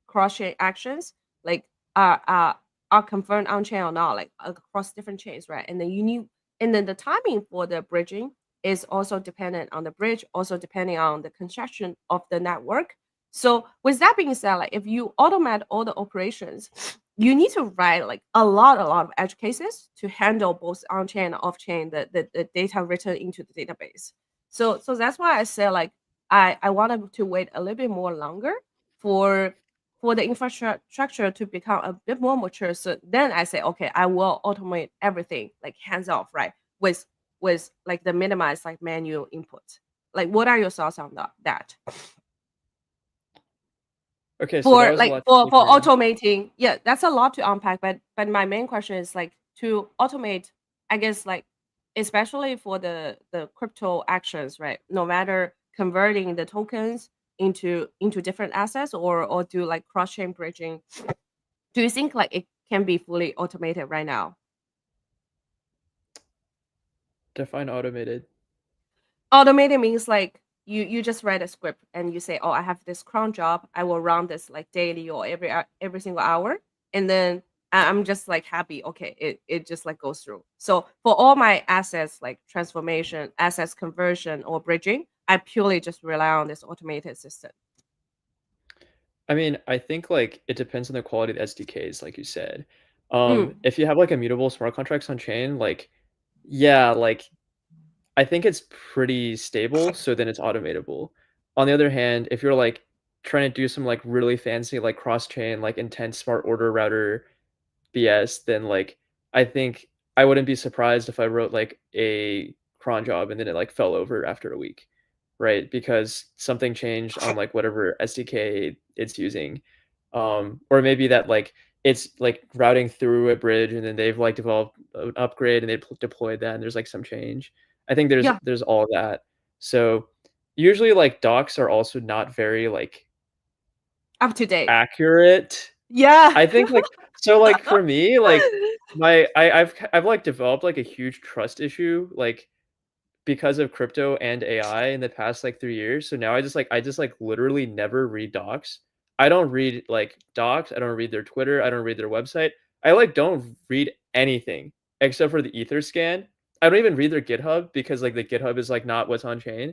[SPEAKER 1] cross-chain actions like are are are confirmed on chain or not, like across different chains, right? And then the timing for the bridging is also dependent on the bridge, also depending on the construction of the network. So with that being said, like if you automate all the operations, you need to write like a lot of edge cases to handle both on chain and off chain the data written into the database. So that's why I say like I wanted to wait a little bit more longer for the infrastructure to become a bit more mature. So then I say, okay, I will automate everything like hands off, right? With like the minimized like manual input. Like, what are your thoughts on that?
[SPEAKER 2] Okay, so that
[SPEAKER 1] For
[SPEAKER 2] was a
[SPEAKER 1] like
[SPEAKER 2] lot to take
[SPEAKER 1] for
[SPEAKER 2] in.
[SPEAKER 1] automating, yeah, that's a lot to unpack. But my main question is like to automate, I guess like especially for the crypto actions, right? No matter converting the tokens into different assets or do like cross chain bridging, do you think like it can be fully automated right now?
[SPEAKER 2] Define automated.
[SPEAKER 1] Automated means like you just write a script and you say, "Oh, I have this cron job. I will run this like daily or every single hour," and then I'm just like happy. Okay, it just like goes through. So for all my assets like transformation, assets conversion, or bridging, I purely just rely on this automated system.
[SPEAKER 2] I mean, I think like it depends on the quality of the SDKs, like you said.
[SPEAKER 1] Mm.
[SPEAKER 2] If you have like immutable smart contracts on chain, like yeah, like I think it's pretty stable, so then it's automatable. On the other hand, if you're like trying to do some like really fancy like cross-chain like intense smart order router BS, then like I think I wouldn't be surprised if I wrote like a cron job and then it like fell over after a week, right? Because something changed on like whatever SDK it's using. Or maybe that like it's like routing through a bridge and then they've like developed an upgrade and they deployed that and there's like some change. I think there's
[SPEAKER 1] Yeah,
[SPEAKER 2] there's all that. So usually like docs are also not very like
[SPEAKER 1] up to date.
[SPEAKER 2] accurate.
[SPEAKER 1] Yeah.
[SPEAKER 2] I think like so like for me like I've like developed like a huge trust issue like because of crypto and AI in the past like 3 years. So now I just like literally never read docs. I don't read like docs. I don't read their Twitter. I don't read their website. I like don't read anything except for the Etherscan. I don't even read their GitHub because like the GitHub is like not what's on chain.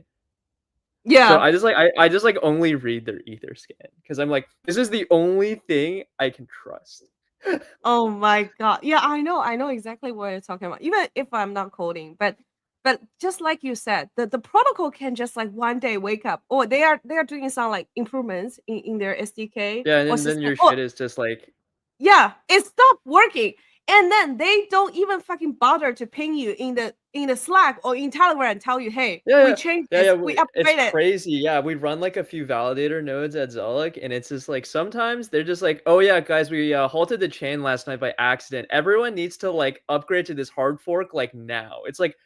[SPEAKER 2] So
[SPEAKER 1] Yeah.
[SPEAKER 2] I just like only read their Etherscan because I'm like this is the only thing I can trust.
[SPEAKER 1] Oh my god. Yeah, I know exactly what you're talking about. Even if I'm not coding, but just like you said, the protocol can just like one day wake up, or they are doing some like improvements in their SDK
[SPEAKER 2] Yeah, and
[SPEAKER 1] or
[SPEAKER 2] then
[SPEAKER 1] system.
[SPEAKER 2] your
[SPEAKER 1] Oh,
[SPEAKER 2] shit is just like
[SPEAKER 1] yeah, it stopped working. And then they don't even fucking bother to ping you in the Slack or in Telegram and tell you, hey,
[SPEAKER 2] yeah,
[SPEAKER 1] we
[SPEAKER 2] yeah,
[SPEAKER 1] changed
[SPEAKER 2] yeah,
[SPEAKER 1] this,
[SPEAKER 2] yeah.
[SPEAKER 1] we
[SPEAKER 2] It's
[SPEAKER 1] upgraded.
[SPEAKER 2] crazy. Yeah, we run like a few validator nodes at Zolik, and it's just like sometimes they're just like, "Oh yeah, guys, we halted the chain last night by accident. Everyone needs to like upgrade to this hard fork like now." It's like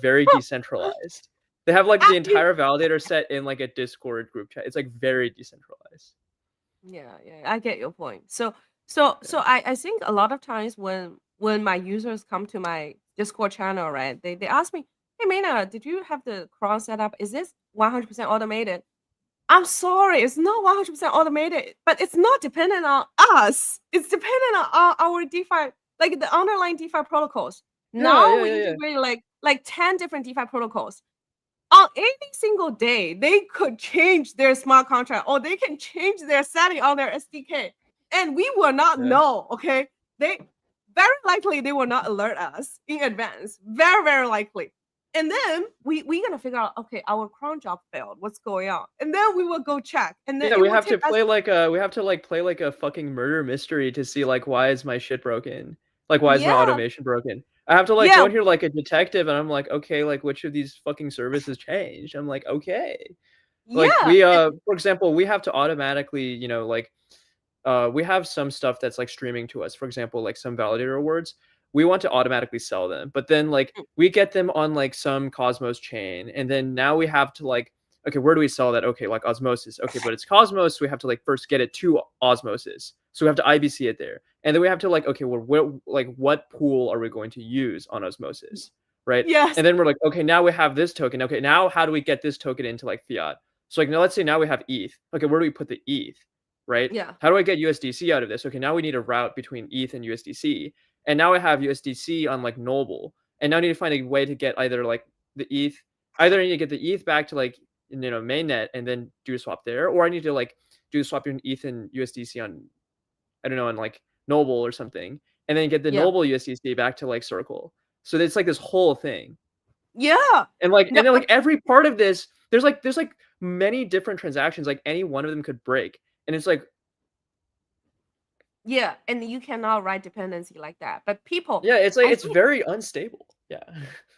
[SPEAKER 2] very decentralized. They have like the
[SPEAKER 1] You
[SPEAKER 2] entire validator set in like a Discord group chat. It's like very decentralized.
[SPEAKER 1] Yeah, yeah, I get your point. So
[SPEAKER 2] Yeah.
[SPEAKER 1] I think a lot of times when my users come to my Discord channel, right? They ask me, "Hey, Mina, did you have the cron set up? Is this 100% automated?" I'm sorry, it's not 100% automated, but it's not dependent on us. It's dependent on our DeFi, like the underlying DeFi protocols.
[SPEAKER 2] Yeah,
[SPEAKER 1] Now
[SPEAKER 2] yeah,
[SPEAKER 1] we
[SPEAKER 2] yeah, yeah.
[SPEAKER 1] integrate like 10 different DeFi protocols. On any single day, they could change their smart contract or they can change their setting on their SDK, and we will not
[SPEAKER 2] Yeah.
[SPEAKER 1] know. Okay, they very likely they will not alert us in advance. Very very likely. And then we gonna figure out, okay, our cron job failed. What's going on? And then we will go check. And then
[SPEAKER 2] Yeah,
[SPEAKER 1] it
[SPEAKER 2] we
[SPEAKER 1] will
[SPEAKER 2] have to
[SPEAKER 1] take us.
[SPEAKER 2] play like a we have to like play like a fucking murder mystery to see like why is my shit broken? Like why is my
[SPEAKER 1] Yeah,
[SPEAKER 2] automation broken? I have to like go
[SPEAKER 1] yeah,
[SPEAKER 2] in here like a detective and I'm like, okay, like which of these fucking services changed? I'm like, okay. Like
[SPEAKER 1] yeah,
[SPEAKER 2] we for example, we have to automatically, like we have some stuff that's like streaming to us. For example, like some validator rewards, we want to automatically sell them, but then like
[SPEAKER 1] mm,
[SPEAKER 2] we get them on like some Cosmos chain, and then now we have to like, okay, where do we sell that? Okay, like Osmosis. Okay, but it's Cosmos, so we have to like first get it to Osmosis, so we have to IBC it there, and then we have to like, okay, well, what pool are we going to use on Osmosis, right?
[SPEAKER 1] yes,
[SPEAKER 2] And then we're like, okay, now we have this token. Okay, now how do we get this token into like fiat? So like now let's say now we have ETH. Okay, where do we put the ETH? Right?
[SPEAKER 1] yeah,
[SPEAKER 2] How do I get USDC out of this? Okay, now we need a route between ETH and USDC. And now I have USDC on like Noble. And now I need to find a way to get either like the ETH, either I need to get the ETH back to like, mainnet and then do a swap there, or I need to like do a swap between ETH and USDC on, I don't know, on like Noble or something, and then get the
[SPEAKER 1] yeah,
[SPEAKER 2] Noble USDC back to like Circle. So it's like this whole thing.
[SPEAKER 1] yeah.
[SPEAKER 2] And like,
[SPEAKER 1] No,
[SPEAKER 2] and then like every part of this, there's like many different transactions, like any one of them could break. And it's like,
[SPEAKER 1] yeah, and you cannot write dependency like that. But people,
[SPEAKER 2] yeah, it's like
[SPEAKER 1] I
[SPEAKER 2] it's
[SPEAKER 1] think,
[SPEAKER 2] very unstable. Yeah.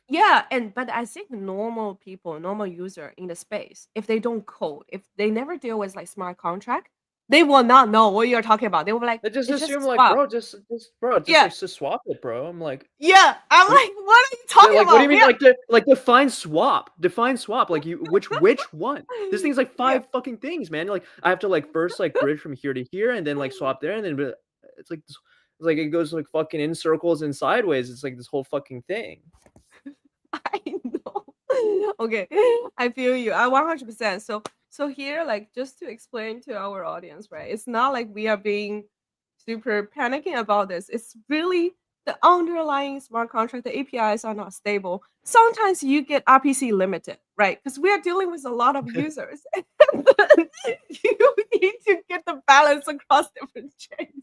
[SPEAKER 1] yeah, and but I think normal people, normal user in the space, if they don't code, if they never deal with like smart contract, they will not know what you're talking about. They will be like,
[SPEAKER 2] They just
[SPEAKER 1] it's just
[SPEAKER 2] assume
[SPEAKER 1] a
[SPEAKER 2] like,
[SPEAKER 1] swap.
[SPEAKER 2] bro, just bro, just
[SPEAKER 1] Yeah,
[SPEAKER 2] like just swap it, bro. I'm like,
[SPEAKER 1] yeah. I'm
[SPEAKER 2] what?
[SPEAKER 1] like, what are you
[SPEAKER 2] They're
[SPEAKER 1] talking
[SPEAKER 2] like, what do you
[SPEAKER 1] about?
[SPEAKER 2] mean?
[SPEAKER 1] We are
[SPEAKER 2] Like define swap, define swap. Like you, which one? This thing's like
[SPEAKER 1] yeah.
[SPEAKER 2] five fucking things, man. Like I have to like first like bridge from here to here, and then like swap there, and then it's like it's like it goes like fucking in circles and sideways. It's like this whole fucking thing.
[SPEAKER 1] I know. Okay, I feel you. I 100%. So here, like, just to explain to our audience, right? It's not like we are being super panicking about this. It's really the underlying smart contract, the APIs are not stable. Sometimes you get RPC limited, right? Because we are dealing with a lot of users. And then you need to get the balance across different chains.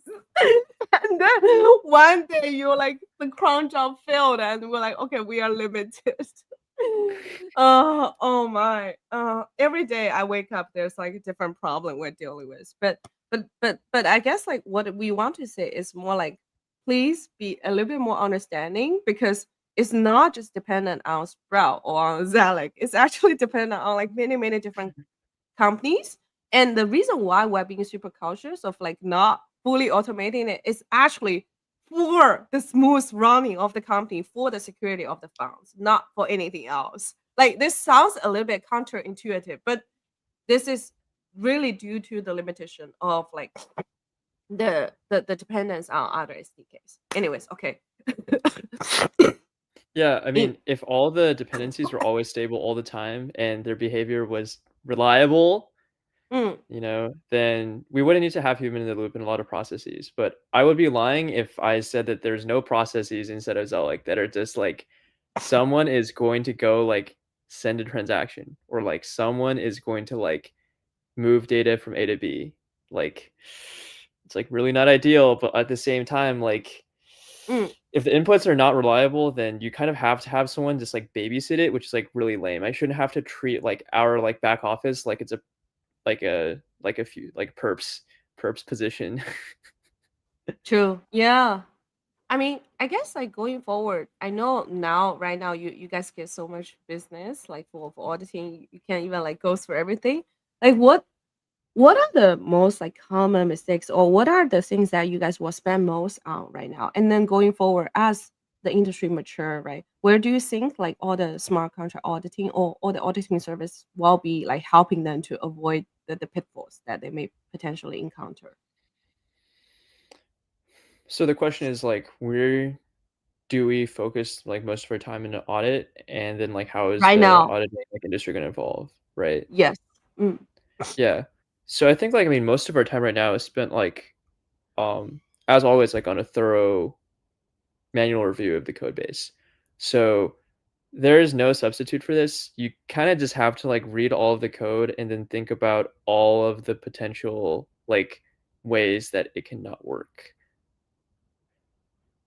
[SPEAKER 1] And then one day you're like, the cron job failed, and we're like, okay, we are limited. Oh my. Every day I wake up, there's like a different problem we're dealing with. But I guess like what we want to say is more like, please be a little bit more understanding, because it's not just dependent on Sprout or on Zalek. It's actually dependent on like many, many different companies. And the reason why we're being super cautious of like not fully automating it is actually for the smooth running of the company, for the security of the funds, not for anything else. Like this sounds a little bit counterintuitive, but this is really due to the limitation of like the dependence on other SDKs. Anyways, okay.
[SPEAKER 2] Yeah, I
[SPEAKER 1] In-
[SPEAKER 2] mean, if all the dependencies were always stable all the time and their behavior was reliable,
[SPEAKER 1] mm,
[SPEAKER 2] then we wouldn't need to have human in the loop in a lot of processes. But I would be lying if I said that there's no processes inside of Zelic that are just like someone is going to go like send a transaction, or like someone is going to like move data from A to B. Like it's like really not ideal, but at the same time, like
[SPEAKER 1] mm.
[SPEAKER 2] if the inputs are not reliable, then you kind of have to have someone just like babysit it, which is like really lame. I shouldn't have to treat like our like back office like it's a few like perps position.
[SPEAKER 1] True. Yeah. I mean, I guess like going forward, I know now, right now, you guys get so much business, like for auditing, you can't even like go through everything. Like what are the most like common mistakes, or what are the things that you guys will spend most on right now? And then going forward as the industry mature, right? Where do you think like all the smart contract auditing or the auditing service will be like helping them to avoid the pitfalls that they may potentially encounter?
[SPEAKER 2] So the question is like, where do we focus like most of our time in the audit, and then like how is
[SPEAKER 1] Right
[SPEAKER 2] the
[SPEAKER 1] now.
[SPEAKER 2] auditing like industry going to evolve, right?
[SPEAKER 1] Yes. Mm.
[SPEAKER 2] Yeah. So I think like I mean most of our time right now is spent like as always like on a thorough manual review of the code base. So there is no substitute for this. You kind of just have to like read all of the code and then think about all of the potential like ways that it cannot work.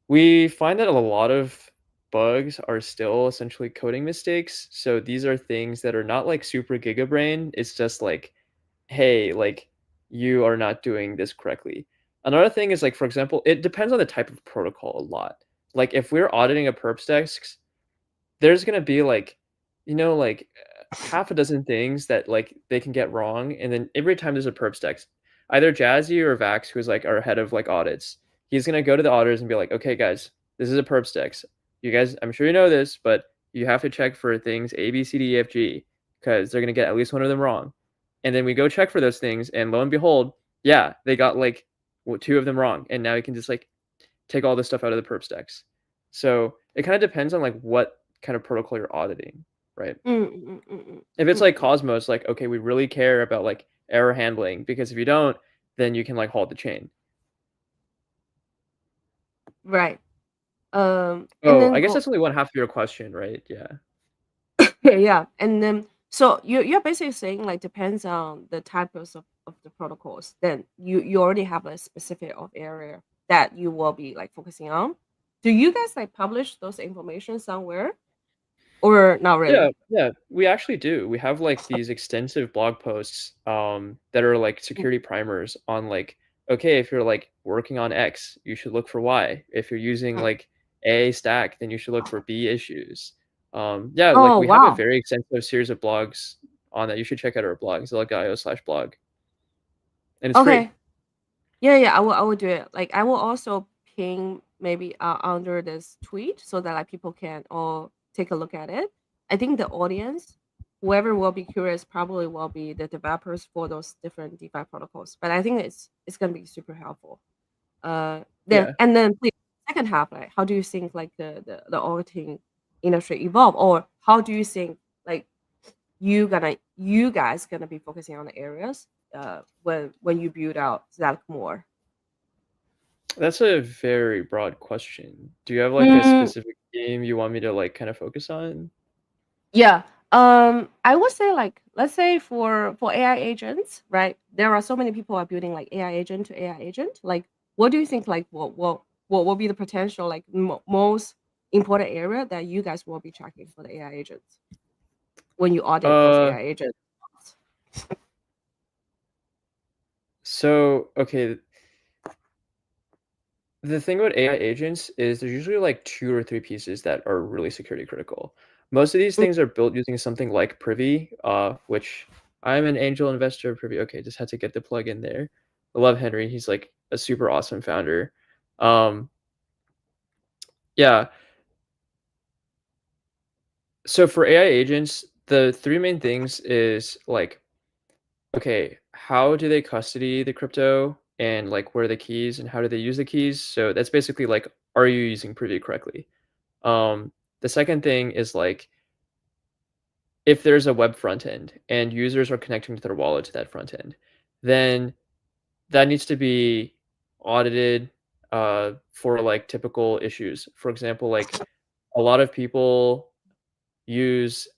[SPEAKER 2] We find that a lot of bugs are still essentially coding mistakes. So these are things that are not like super gigabrain. It's just like, hey, like you are not doing this correctly. Another thing is like, for example, it depends on the type of protocol a lot. Like if we're auditing a perp desk, there's gonna be like, like half a dozen things that like they can get wrong, and then every time there's a perp text, either Jazzy or Vax, who's like our head of like audits, he's gonna go to the auditors and be like, okay, guys, this is a perp text. You guys, I'm sure you know this, but you have to check for things A, B, C, D, E, F, G, because they're gonna get at least one of them wrong. And then we go check for those things, and lo and behold, yeah, they got like two of them wrong, and now you can just like take all this stuff out of the perp stacks. So it kind of depends on like what kind of protocol you're auditing, right? If it's like Cosmos, like okay, we really care about like error handling because if you don't, then you can like halt the chain.
[SPEAKER 1] Right. And
[SPEAKER 2] Oh,
[SPEAKER 1] then
[SPEAKER 2] I guess
[SPEAKER 1] go
[SPEAKER 2] that's only one half of your question, right? Yeah.
[SPEAKER 1] yeah, and then so you're basically saying like depends on the types of the protocols. Then you already have a specific of area that you will be like focusing on. Do you guys like publish those information somewhere or not
[SPEAKER 2] Yeah,
[SPEAKER 1] really?
[SPEAKER 2] yeah, we actually do. We have like these extensive blog posts that are like
[SPEAKER 1] Mm.
[SPEAKER 2] security primers on like, okay, if you're like working on X, you should look for Y. If you're using
[SPEAKER 1] Mm.
[SPEAKER 2] like A stack, then you should look for B issues. Yeah, like
[SPEAKER 1] Oh
[SPEAKER 2] we have a
[SPEAKER 1] wow.
[SPEAKER 2] very extensive series of blogs on that. You should check out our blog, zilliqa.io/blog, and it's free.
[SPEAKER 1] Okay. Yeah, yeah, I will do it. Like I will also ping maybe under this tweet so that like people can all take a look at it. I think the audience, whoever will be curious, probably will be the developers for those different DeFi protocols. But I think it's gonna be super helpful. Then
[SPEAKER 2] Yeah.
[SPEAKER 1] and then please second half, like how do you think like the auditing industry evolve, or how do you think like you guys gonna be focusing on the areas when you build out that more?
[SPEAKER 2] That's a very broad question. Do you have like a
[SPEAKER 1] Mm,
[SPEAKER 2] specific theme you want me to like kind of focus on?
[SPEAKER 1] yeah. I would say like let's say for AI agents, right? There are so many people are building like AI agent to AI agent. Like, what do you think? Like, what will be the potential like most important area that you guys will be tracking for the AI agents when you audit those
[SPEAKER 2] Uh,
[SPEAKER 1] AI agents?
[SPEAKER 2] so okay, the thing about AI agents is there's usually like two or three pieces that are really security critical. Most of these
[SPEAKER 1] Mm,
[SPEAKER 2] things are built using something like Privy, which I'm an angel investor of Privy. Okay, just had to get the plug in there. I love Henry. He's like a super awesome founder. Um, yeah. So for AI agents, the three main things is like, okay, how do they custody the crypto and like where are the keys and how do they use the keys? So that's basically like, are you using Privy correctly? The second thing is like if there's a web front end and users are connecting to their wallet to that front end, then that needs to be audited for like typical issues. For example, like a lot of people use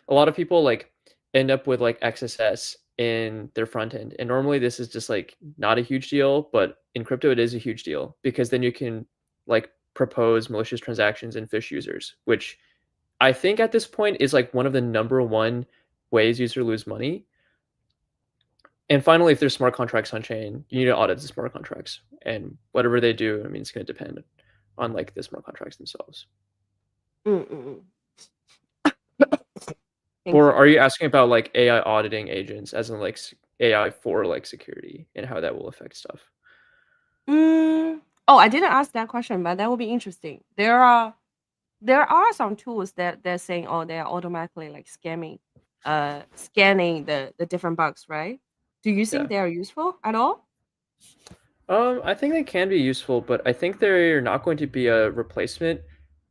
[SPEAKER 2] a lot of people like end up with like XSS in their front end. And normally this is just like not a huge deal, but in crypto it is a huge deal because then you can like propose malicious transactions and phish users, which I think at this point is like one of the number one ways users lose money. And finally, if there's smart contracts on chain, you need to audit the smart contracts. And whatever they do, I mean, it's going to depend on like the smart contracts themselves.
[SPEAKER 1] mm, mm, mm. Thank
[SPEAKER 2] Or
[SPEAKER 1] you.
[SPEAKER 2] are you asking about like AI auditing agents, as in like AI for like security and how that will affect stuff?
[SPEAKER 1] Oh, I didn't ask that question, but that would be interesting. There are some tools that they're saying, oh, they're automatically like scanning the different bugs, right? Do you think
[SPEAKER 2] Yeah.
[SPEAKER 1] they are useful at all?
[SPEAKER 2] I think they can be useful, but I think they're not going to be a replacement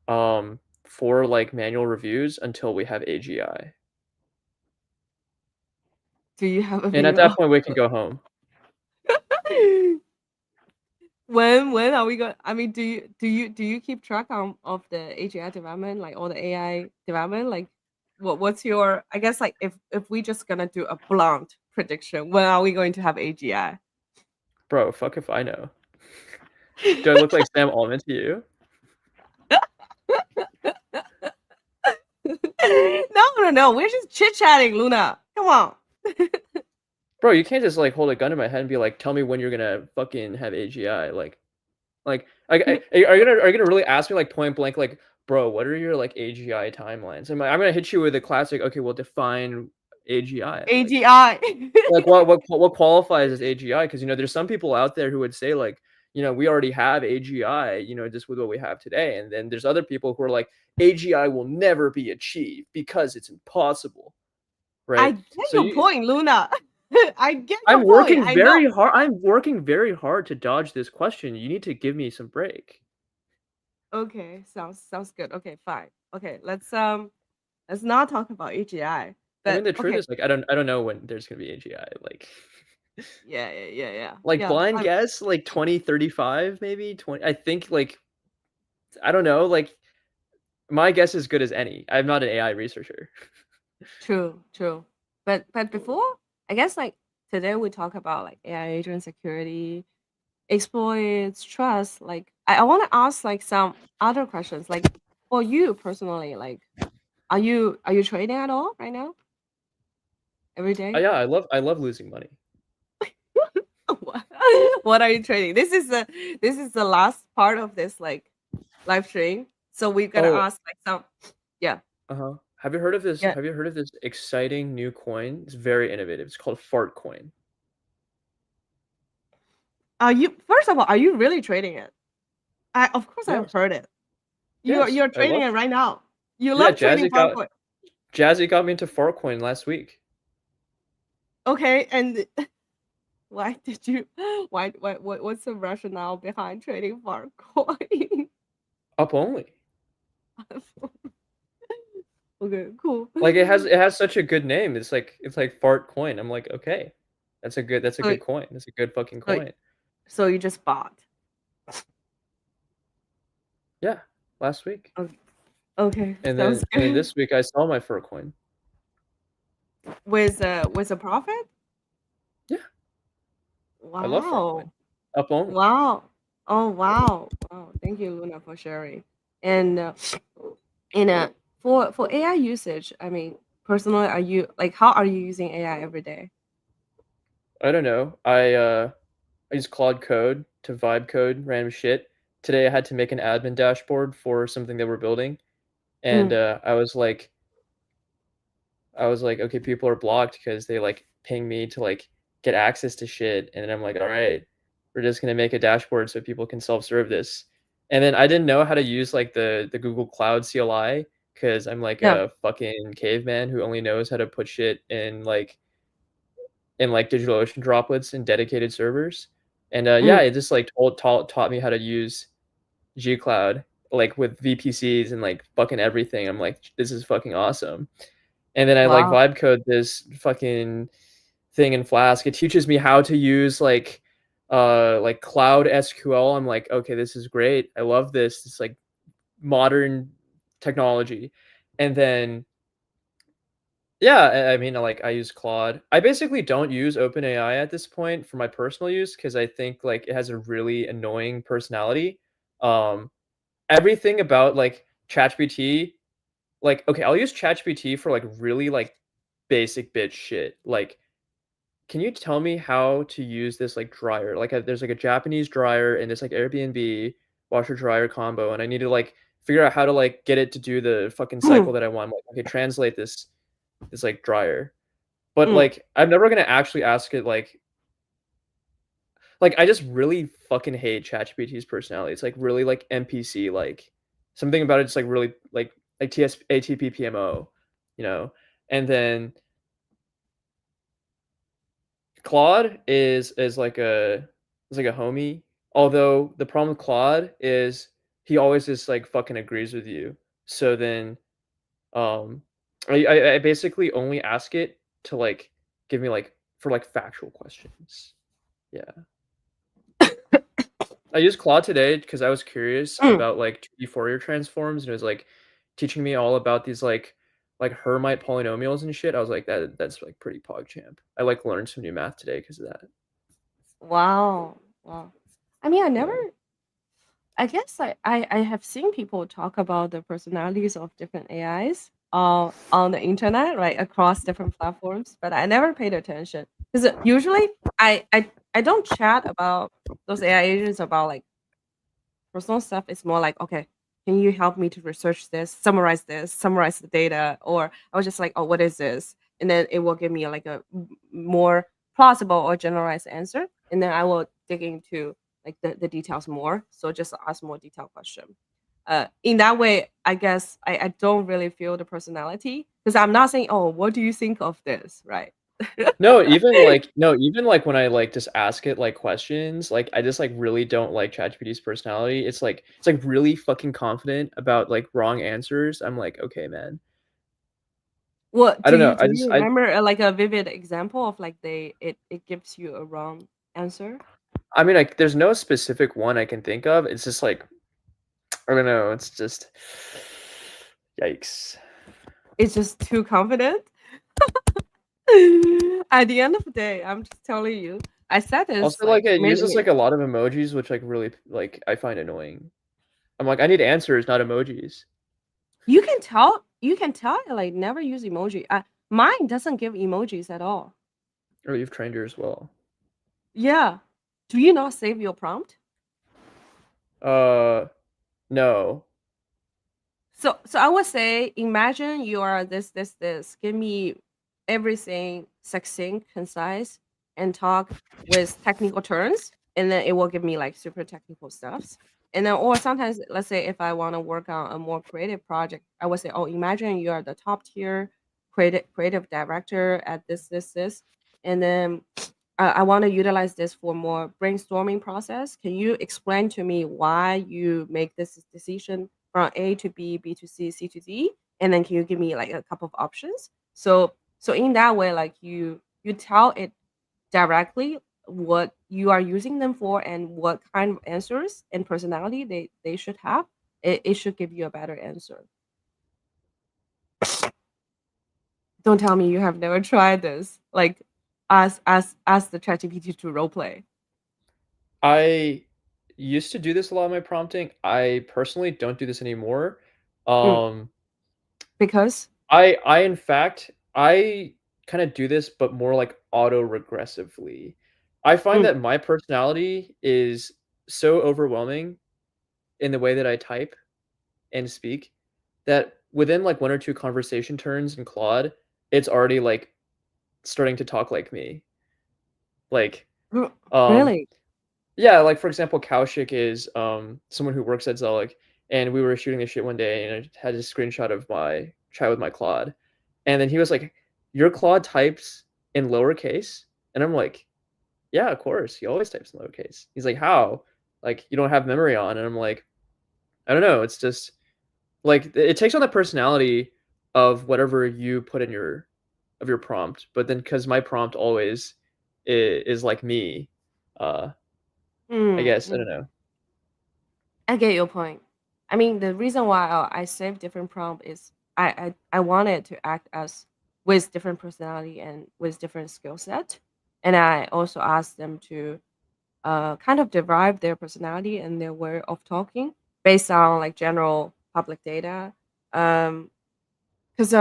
[SPEAKER 2] for like manual reviews until we have AGI.
[SPEAKER 1] Do you have a
[SPEAKER 2] And at
[SPEAKER 1] view
[SPEAKER 2] that
[SPEAKER 1] of
[SPEAKER 2] point, we can go home.
[SPEAKER 1] when are we going? I mean, do you keep track of the AGI development, like all the AI development? Like, what's your? I guess like if we just gonna do a blunt prediction, when are we going to have AGI?
[SPEAKER 2] Bro, fuck if I know. Do I look like Sam Altman to you?
[SPEAKER 1] No. We're just chit chatting, Luna. Come on.
[SPEAKER 2] Bro, you can't just like hold a gun to my head and be like, tell me when you're gonna fucking have AGI. Are you gonna really ask me like point blank, like, bro, what are your like AGI timelines? I'm gonna hit you with a classic. Okay, well, define AGI.
[SPEAKER 1] AGI.
[SPEAKER 2] Like what qualifies as AGI? Because there's some people out there who would say like, we already have AGI, just with what we have today, and then there's other people who are like, AGI will never be achieved because it's impossible,
[SPEAKER 1] I
[SPEAKER 2] right?
[SPEAKER 1] get
[SPEAKER 2] So
[SPEAKER 1] your
[SPEAKER 2] you
[SPEAKER 1] point, Luna. I get your
[SPEAKER 2] I'm
[SPEAKER 1] point.
[SPEAKER 2] working
[SPEAKER 1] I know.
[SPEAKER 2] very hard. I'm working very hard to dodge this question. You need to give me some break.
[SPEAKER 1] Okay, sounds good. Okay, fine. Okay, let's not talk about AGI.
[SPEAKER 2] I mean,
[SPEAKER 1] But
[SPEAKER 2] the truth
[SPEAKER 1] okay,
[SPEAKER 2] is like I don't know when there's gonna be AGI. Like like
[SPEAKER 1] yeah.
[SPEAKER 2] blind guess like 2035 maybe 20. I think like I don't know. Like my guess is good as any. I'm not an AI researcher.
[SPEAKER 1] True. But before, I guess like today we talk about like AI agent security, exploits, trust. Like I want to ask like some other questions. Like for you personally, like are you trading at all right now? Every day?
[SPEAKER 2] Yeah, I love losing money.
[SPEAKER 1] what what are you trading? This is the last part of this like live stream. So we're gonna
[SPEAKER 2] Oh,
[SPEAKER 1] ask like some yeah.
[SPEAKER 2] uh-huh. Have you heard of this?
[SPEAKER 1] Yeah.
[SPEAKER 2] Have you heard of this exciting new coin? It's very innovative. It's called Fart Coin.
[SPEAKER 1] Are you first of all, are you really trading it? I of course I've
[SPEAKER 2] Yes.
[SPEAKER 1] heard it. You're
[SPEAKER 2] Yes,
[SPEAKER 1] you're
[SPEAKER 2] I
[SPEAKER 1] trading
[SPEAKER 2] love.
[SPEAKER 1] it right now. You
[SPEAKER 2] Yeah,
[SPEAKER 1] love trading Farcoin.
[SPEAKER 2] Jazzy got me into Fart Coin last week.
[SPEAKER 1] Okay, and why did you what's the rationale behind trading Farcoin?
[SPEAKER 2] Up only.
[SPEAKER 1] Okay, cool.
[SPEAKER 2] Like it has such a good name. It's like Fart Coin. I'm like, okay. That's a
[SPEAKER 1] So
[SPEAKER 2] good coin. That's a good fucking
[SPEAKER 1] so
[SPEAKER 2] coin.
[SPEAKER 1] so you just bought.
[SPEAKER 2] Yeah, last week.
[SPEAKER 1] Okay,
[SPEAKER 2] And then
[SPEAKER 1] sounds
[SPEAKER 2] and then
[SPEAKER 1] good.
[SPEAKER 2] this week I saw my Fart Coin.
[SPEAKER 1] With a profit?
[SPEAKER 2] Yeah, I love Fart
[SPEAKER 1] Wow.
[SPEAKER 2] Coin. Up only.
[SPEAKER 1] Wow. Oh, wow. Wow. Thank you, Luna, for sharing. And in a for AI usage, I mean, personally, are you like how are you using AI every day?
[SPEAKER 2] I don't know. I use Claude Code to vibe code random shit. Today I had to make an admin dashboard for something that we're building, and
[SPEAKER 1] Mm,
[SPEAKER 2] I was like, okay, people are blocked because they like ping me to like get access to shit, and then I'm like, all right, we're just gonna make a dashboard so people can self-serve this. And then I didn't know how to use like the Google Cloud CLI because I'm like
[SPEAKER 1] yeah.
[SPEAKER 2] a fucking caveman who only knows how to put shit in like DigitalOcean droplets in dedicated servers. And yeah,
[SPEAKER 1] Mm,
[SPEAKER 2] it just like taught me how to use G-Cloud like with VPCs and like fucking everything. I'm like, this is fucking awesome. And then I like
[SPEAKER 1] wow.
[SPEAKER 2] vibe code this fucking thing in Flask. It teaches me how to use like cloud SQL. I'm like, okay, this is great. I love this. It's like modern technology. And then yeah, I mean, like I use Claude. I basically don't use OpenAI at this point for my personal use because I think like it has a really annoying personality. Um, Everything about like ChatGPT, like okay, I'll use ChatGPT for like really like basic bitch shit. Like, can you tell me how to use this like dryer? Like, there's like a Japanese dryer and this like Airbnb washer dryer combo, and I need to like figure out how to like get it to do the fucking cycle
[SPEAKER 1] Mm,
[SPEAKER 2] that I want. I'm like, okay, translate this like dryer. But
[SPEAKER 1] mm,
[SPEAKER 2] like I'm never gonna actually ask it like I just really fucking hate ChatGPT's personality. It's like really like NPC like something about it's like really like TS ATP PMO, you know. And then Claude is like a homie. Although the problem with Claude is he always just like fucking agrees with you. So then um I basically only ask it to like give me like for like factual questions. Yeah. I used Claude today because I was curious
[SPEAKER 1] Mm.
[SPEAKER 2] about like 2D Fourier transforms, and it was like teaching me all about these like Hermite polynomials and shit. I was like, that's like pretty PogChamp. I like learned some new math today because of that.
[SPEAKER 1] Wow. Wow. I mean,
[SPEAKER 2] Yeah.
[SPEAKER 1] I guess I have seen people talk about the personalities of different AIs on the internet, right, across different platforms, but I never paid attention because usually I don't chat about those AI agents about like personal stuff. It's more like, okay, can you help me to research this, summarize the data, or I was just like, oh, what is this? And then it will give me like a more plausible or generalized answer, and then I will dig into like the details more. So just ask more detailed question. In that way, I guess I don't really feel the personality because I'm not saying, oh, what do you think of this, right?
[SPEAKER 2] No, even like when I like just ask it like questions, like I just like really don't like ChatGPT's personality. It's like really fucking confident about like wrong answers. I'm like, okay, man.
[SPEAKER 1] What
[SPEAKER 2] I
[SPEAKER 1] do
[SPEAKER 2] don't know.
[SPEAKER 1] you
[SPEAKER 2] I just I
[SPEAKER 1] remember like a vivid example of like it gives you a wrong answer?
[SPEAKER 2] I mean like there's no specific one I can think of. It's just like I don't know. It's just yikes.
[SPEAKER 1] It's just too confident. At the end of the day, I'm just telling you, I said this
[SPEAKER 2] Also,
[SPEAKER 1] like
[SPEAKER 2] like it uses
[SPEAKER 1] many.
[SPEAKER 2] like a lot of emojis, which like really like I find annoying. I'm like, I need answers, not emojis.
[SPEAKER 1] You can tell it like never use emoji. Mine doesn't give emojis at all.
[SPEAKER 2] Or you've trained her as well.
[SPEAKER 1] Yeah. Do you not save your prompt?
[SPEAKER 2] Uh, no.
[SPEAKER 1] So I would say imagine you are this. Give me everything succinct, concise, and talk with technical terms, and then it will give me like super technical stuffs. And then or sometimes let's say if I want to work on a more creative project, I would say, oh, imagine you are the top tier creative director at this, and then I want to utilize this for more brainstorming process. Can you explain to me why you make this decision from A to B, B to C, C to D, and then can you give me like a couple of options? So in that way, like you tell it directly what you are using them for and what kind of answers and personality they should have. It should give you a better answer. Don't tell me you have never tried this. Like ask the ChatGPT to role play.
[SPEAKER 2] I used to do this a lot in my prompting. I personally don't do this anymore.
[SPEAKER 1] Mm,
[SPEAKER 2] Um,
[SPEAKER 1] because
[SPEAKER 2] I in fact I kind of do this, but more like auto regressively. I find
[SPEAKER 1] mm,
[SPEAKER 2] that my personality is so overwhelming in the way that I type and speak that within like one or two conversation turns in Claude, it's already like starting to talk like me. Like,
[SPEAKER 1] r-
[SPEAKER 2] um,
[SPEAKER 1] really?
[SPEAKER 2] yeah, like for example, Kaushik is someone who works at Zelig, and we were shooting this shit one day, and I had a screenshot of my chat with my Claude, and then he was like, "Your Claude types in lowercase," and I'm like, "Yeah, of course. He always types in lowercase." He's like, "How? Like you don't have memory on?" And I'm like, "I don't know. It's just like it takes on the personality of whatever you put in your prompt, but then because my prompt always is like me, uh, I
[SPEAKER 1] Mm,
[SPEAKER 2] guess I
[SPEAKER 1] mm.
[SPEAKER 2] don't know."
[SPEAKER 1] I get your point. I mean, the reason why I save different prompt is I wanted to act as with different personality and with different skill set, and I also asked them to kind of derive their personality and their way of talking based on like general public data. Um, because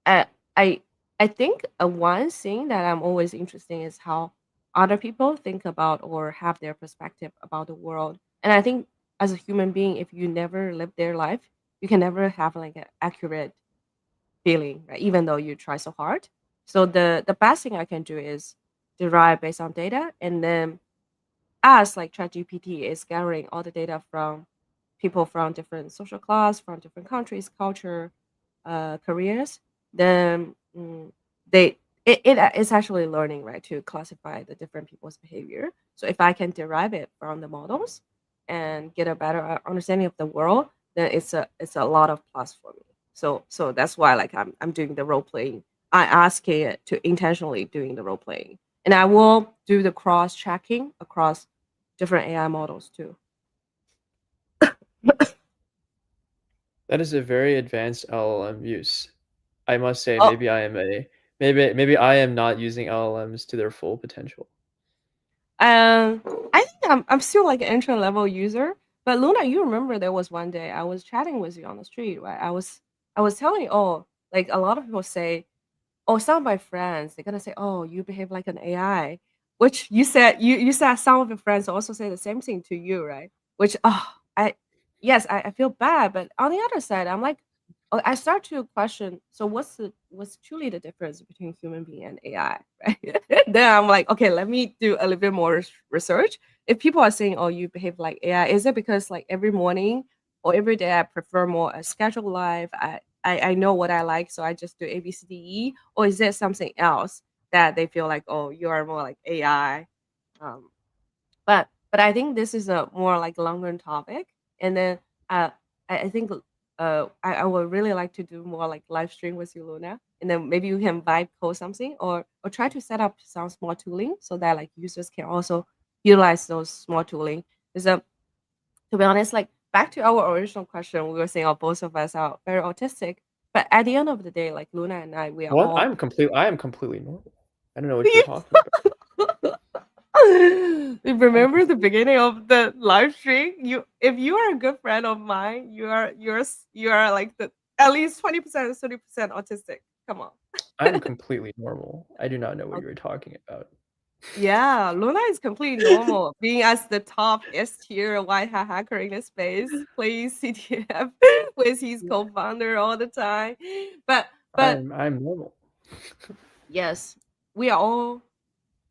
[SPEAKER 1] I I I think one thing that I'm always interested in is how other people think about or have their perspective about the world. And I think as a human being, if you never live their life, you can never have like an accurate feeling, right? Even though you try so hard. So the best thing I can do is derive based on data, and then as like ChatGPT is gathering all the data from people from different social class, from different countries, culture, careers, then they it's actually learning, right, to classify the different people's behavior. So if I can derive it from the models and get a better understanding of the world, then it's a lot of plus for me. So that's why like I'm doing the role playing I asking it to intentionally doing the role playing, and I will do the cross checking across different AI models too.
[SPEAKER 2] That is a very advanced LLM use. I must say,
[SPEAKER 1] Oh,
[SPEAKER 2] maybe I am not using LLMs to their full potential.
[SPEAKER 1] I think I'm still like an entry level user. But Luna, you remember there was one day I was chatting with you on the street, right? I was telling you, oh, like a lot of people say, oh, some of my friends they're gonna say, oh, you behave like an AI, which you said some of your friends also say the same thing to you, right? Which I yes, I feel bad, but on the other side, I'm like, oh, I start to question. So what's truly the difference between human being and AI, right? Then I'm like, okay, let me do a little bit more research. If people are saying, oh, you behave like AI, is it because like every morning or every day I prefer more a scheduled life? I know what I like, so I just do A, B, C, D, E, or is there something else that they feel like, oh, you are more like AI? Um, but I think this is a more like longer topic, and then uh, I think I would really like to do more like live stream with you, Luna, and then maybe you can vibe code something or try to set up some small tooling so that like users can also utilize those small tooling. Because to be honest, like back to our original question, we were saying, oh, both of us are very autistic. But at the end of the day, like Luna and I, we are
[SPEAKER 2] What?
[SPEAKER 1] all.
[SPEAKER 2] I am completely normal. I don't know what you're talking about. I'm
[SPEAKER 1] Remember the
[SPEAKER 2] completely
[SPEAKER 1] beginning of the live stream? If you are a good friend of mine, you are like the at least 20%, 30% autistic. Come on.
[SPEAKER 2] I'm completely normal. I do not know what
[SPEAKER 1] Okay.
[SPEAKER 2] you're talking about.
[SPEAKER 1] Yeah, Luna is completely normal. Being as the top S tier white hat hacker in the space, plays CTF with his co-founder all the time. But but
[SPEAKER 2] I'm normal.
[SPEAKER 1] yes, we are all.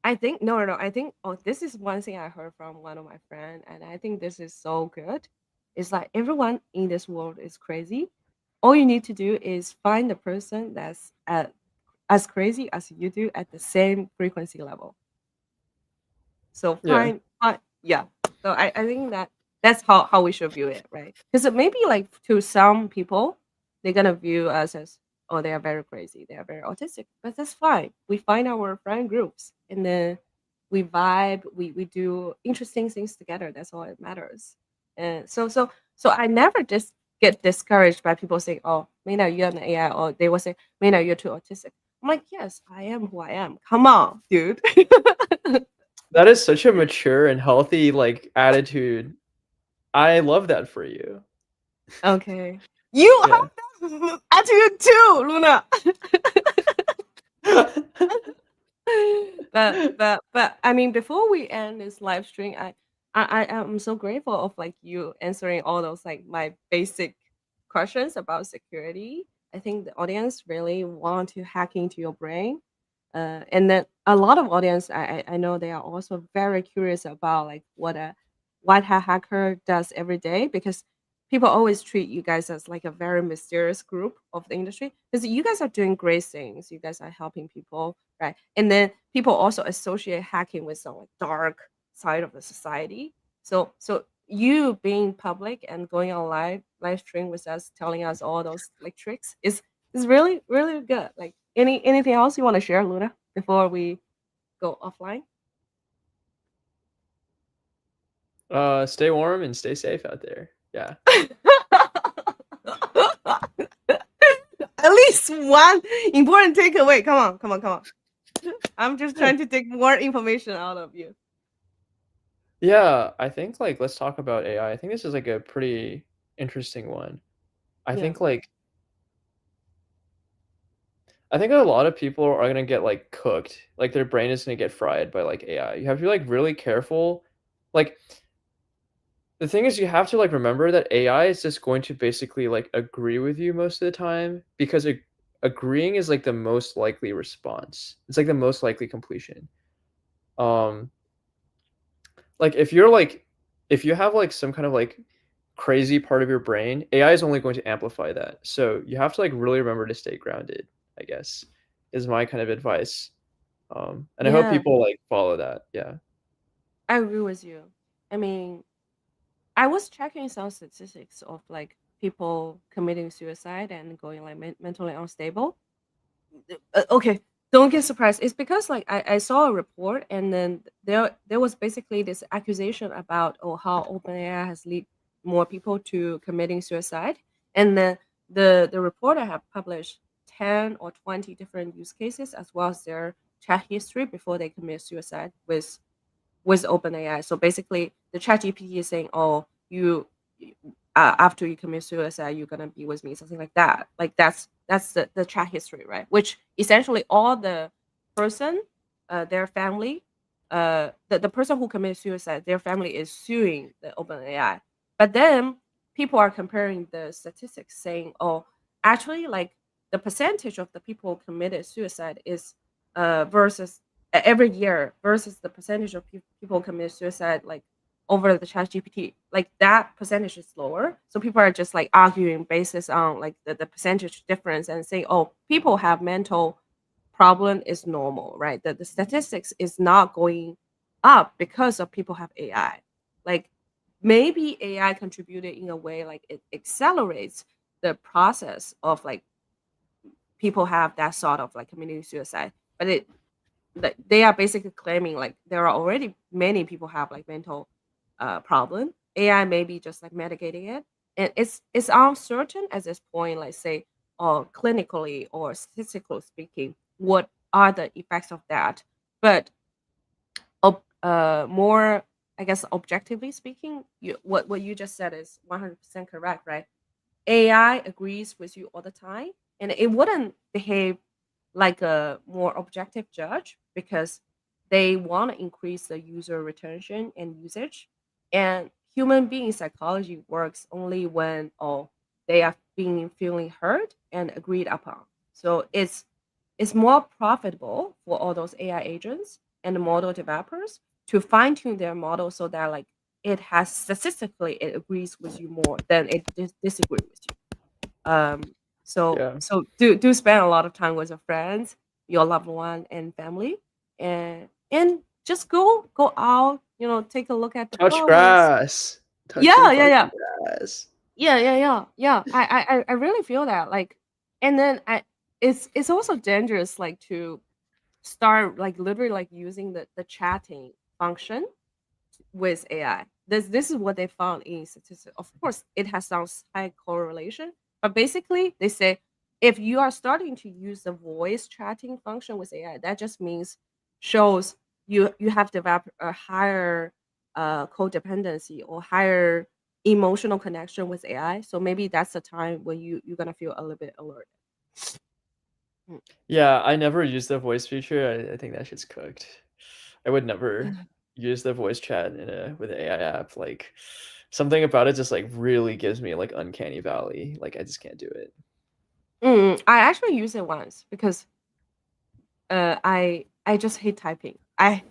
[SPEAKER 1] I think no, no, no. I think this is one thing I heard from one of my friend, and I think this is so good. It's like everyone in this world is crazy. All you need to do is find the person that's as crazy as you do at the same frequency level. So
[SPEAKER 2] Yeah.
[SPEAKER 1] yeah. So I think that that's how we should view it, right? Because maybe like to some people, they're gonna view us as, oh, they are very crazy, they are very autistic, but that's fine. We find our friend groups and then we vibe, we do interesting things together. That's all it matters. And so I never just get discouraged by people saying, oh, Mina, you're an AI, or they will say, Mina, you're too autistic. I'm like, yes, I am who I am. Come on, dude.
[SPEAKER 2] That is such a mature and healthy, like, attitude. I love that for you.
[SPEAKER 1] Okay. You
[SPEAKER 2] Yeah.
[SPEAKER 1] have that attitude too, Luna. But I mean, before we end this live stream, I am so grateful of like you answering all those like my basic questions about security. I think the audience really want to hack into your brain, and then a lot of audience I know they are also very curious about like what a white hat hacker does every day because people always treat you guys as like a very mysterious group of the industry because you guys are doing great things. You guys are helping people, right? And then people also associate hacking with some like dark side of the society. So you being public and going on live stream with us, telling us all those like tricks is really really good. Like anything else you want to share, Luna, before we go offline?
[SPEAKER 2] Stay warm and stay safe out there. Yeah.
[SPEAKER 1] At least one important takeaway. Come on, come on, come on. I'm just trying to take more information out of you.
[SPEAKER 2] Yeah, I think, like, let's talk about AI. I think this is, like, a pretty interesting one. I
[SPEAKER 1] Yeah.
[SPEAKER 2] think, like I think a lot of people are gonna get, like, cooked. Like, their brain is gonna get fried by, like, AI. You have to be, like, really careful. Like, the thing is you have to, like, remember that AI is just going to basically, like, agree with you most of the time because agreeing is, like, the most likely response. It's, like, the most likely completion. Um, like, if you have, like, some kind of, like, crazy part of your brain, AI is only going to amplify that. So, you have to, like, really remember to stay grounded, I guess, is my kind of advice. And I hope
[SPEAKER 1] Yeah,
[SPEAKER 2] people, like, follow that. Yeah.
[SPEAKER 1] I agree with you. I mean, I was checking some statistics of like people committing suicide and going like mentally unstable. Okay, don't get surprised. It's because like I saw a report, and then there was basically this accusation about how OpenAI has led more people to committing suicide, and then the reporter have published 10 or 20 different use cases as well as their chat history before they commit suicide with OpenAI. So basically, the ChatGPT is saying, "Oh, after you commit suicide, you're gonna be with me," something like that. Like that's the chat history, right? Which essentially all the person, their family, the person who committed suicide, their family is suing the OpenAI. But then people are comparing the statistics, saying, "Oh, actually, like the percentage of the people who committed suicide is versus every year versus the percentage of people commit suicide like over the chat GPT, like that percentage is lower. So people are just like arguing basis on like the percentage difference and saying, oh, people have mental problem is normal, right? That the statistics is not going up because of people have AI. Like maybe AI contributed in a way like it accelerates the process of like people have that sort of like committing suicide. But they are basically claiming like there are already many people have like mental problem. AI may be just like mitigating it, and it's uncertain at this point. Like say, or clinically or statistically speaking, what are the effects of that? But more, I guess, objectively speaking, what you just said is 100% correct, right? AI agrees with you all the time, and it wouldn't behave like a more objective judge because they want to increase the user retention and usage. And human being psychology works only when they are being feeling heard and agreed upon. So it's more profitable for all those AI agents and the model developers to fine tune their model so that like it has statistically it agrees with you more than it disagrees with you.
[SPEAKER 2] Yeah.
[SPEAKER 1] So do spend a lot of time with your friends, your loved one, and family, and just go out. Take a look at the
[SPEAKER 2] Touch
[SPEAKER 1] flowers.
[SPEAKER 2] grass. Touch some
[SPEAKER 1] Yeah, yeah,
[SPEAKER 2] fucking
[SPEAKER 1] yeah,
[SPEAKER 2] grass.
[SPEAKER 1] yeah, yeah, yeah, yeah. I really feel that. Like, and then it's also dangerous, like to start like literally like using the chatting function with AI. This is what they found in statistics. Of course, it has some high correlation, but basically they say if you are starting to use the voice chatting function with AI, that just means shows you have developed a higher codependency or higher emotional connection with AI. So maybe that's the time when you're gonna feel a little bit alert.
[SPEAKER 2] Yeah, I never used the voice feature. I think that shit's cooked. I would never
[SPEAKER 1] Mm.
[SPEAKER 2] use the voice chat in a with an AI app. Like something about it just like really gives me like uncanny valley. Like I just can't do it.
[SPEAKER 1] I actually used it once because I just hate typing. I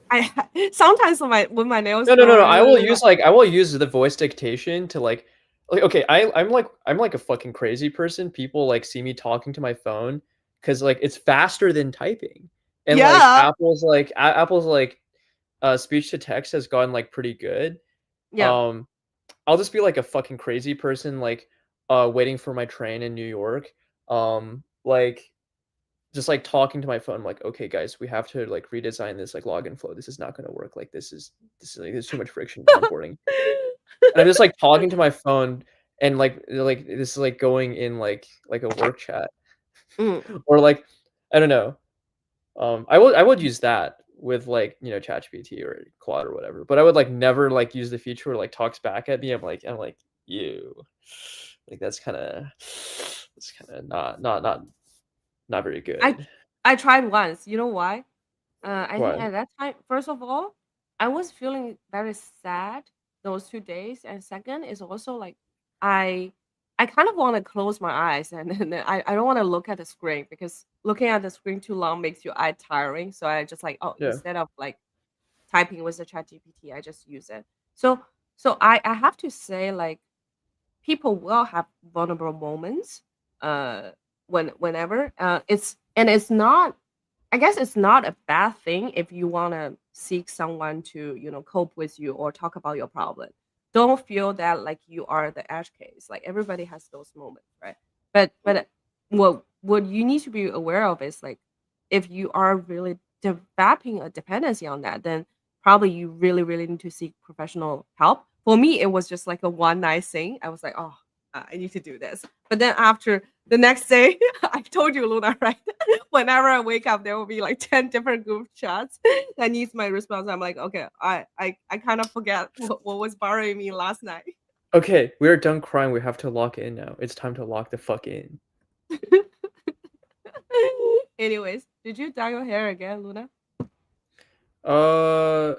[SPEAKER 1] sometimes when my nails
[SPEAKER 2] No, no,
[SPEAKER 1] go
[SPEAKER 2] no, no.
[SPEAKER 1] really, really long.
[SPEAKER 2] I will use the voice dictation to like okay, I'm like a fucking crazy person. People like see me talking to my phone because like it's faster than typing. And like
[SPEAKER 1] Yeah,
[SPEAKER 2] Apple's like speech to text has gotten like pretty good.
[SPEAKER 1] yeah.
[SPEAKER 2] Um I'll just be like a fucking crazy person like waiting for my train in New York. Like just like talking to my phone, I'm like, okay, guys, we have to like redesign this like login flow. This is not going to work. Like this is like there's too much friction in onboarding. And I'm just like talking to my phone and like this is like going in like a work chat
[SPEAKER 1] Mm.
[SPEAKER 2] or like I don't know. I would use that with like ChatGPT or Claude or whatever, but I would like never like use the feature where like talks back at me. I'm like you, like that's kind of not very
[SPEAKER 1] I
[SPEAKER 2] good.
[SPEAKER 1] I tried once. You know why? I think
[SPEAKER 2] Why?
[SPEAKER 1] at that time, first of all, I was feeling very sad those 2 days, and second is also like I I kind of want to close my eyes and then I don't want to look at the screen because looking at the screen too long makes your eye tiring. So I just like
[SPEAKER 2] Yeah.
[SPEAKER 1] instead of like typing with the chat GPT, I just use it. So I have to say like people will have vulnerable moments uh whenever it's not, I guess it's not a bad thing if you want to seek someone to cope with you or talk about your problem. Don't feel that like you are the edge case. Like everybody has those moments, right? But what you need to be aware of is like if you are really developing a dependency on that, then probably you really, really need to seek professional help. For me, it was just like a one night thing. I was like, oh, I need to do this. But then after the next day, I told you, Luna, right? Whenever I wake up, there will be like 10 different group chats that needs my response. I'm like, okay, I kind of forget what was bothering me last night.
[SPEAKER 2] Okay, we're done crying. We have to lock in now. It's time to lock the fuck in.
[SPEAKER 1] Anyways, did you dye your hair again, Luna?
[SPEAKER 2] Uh,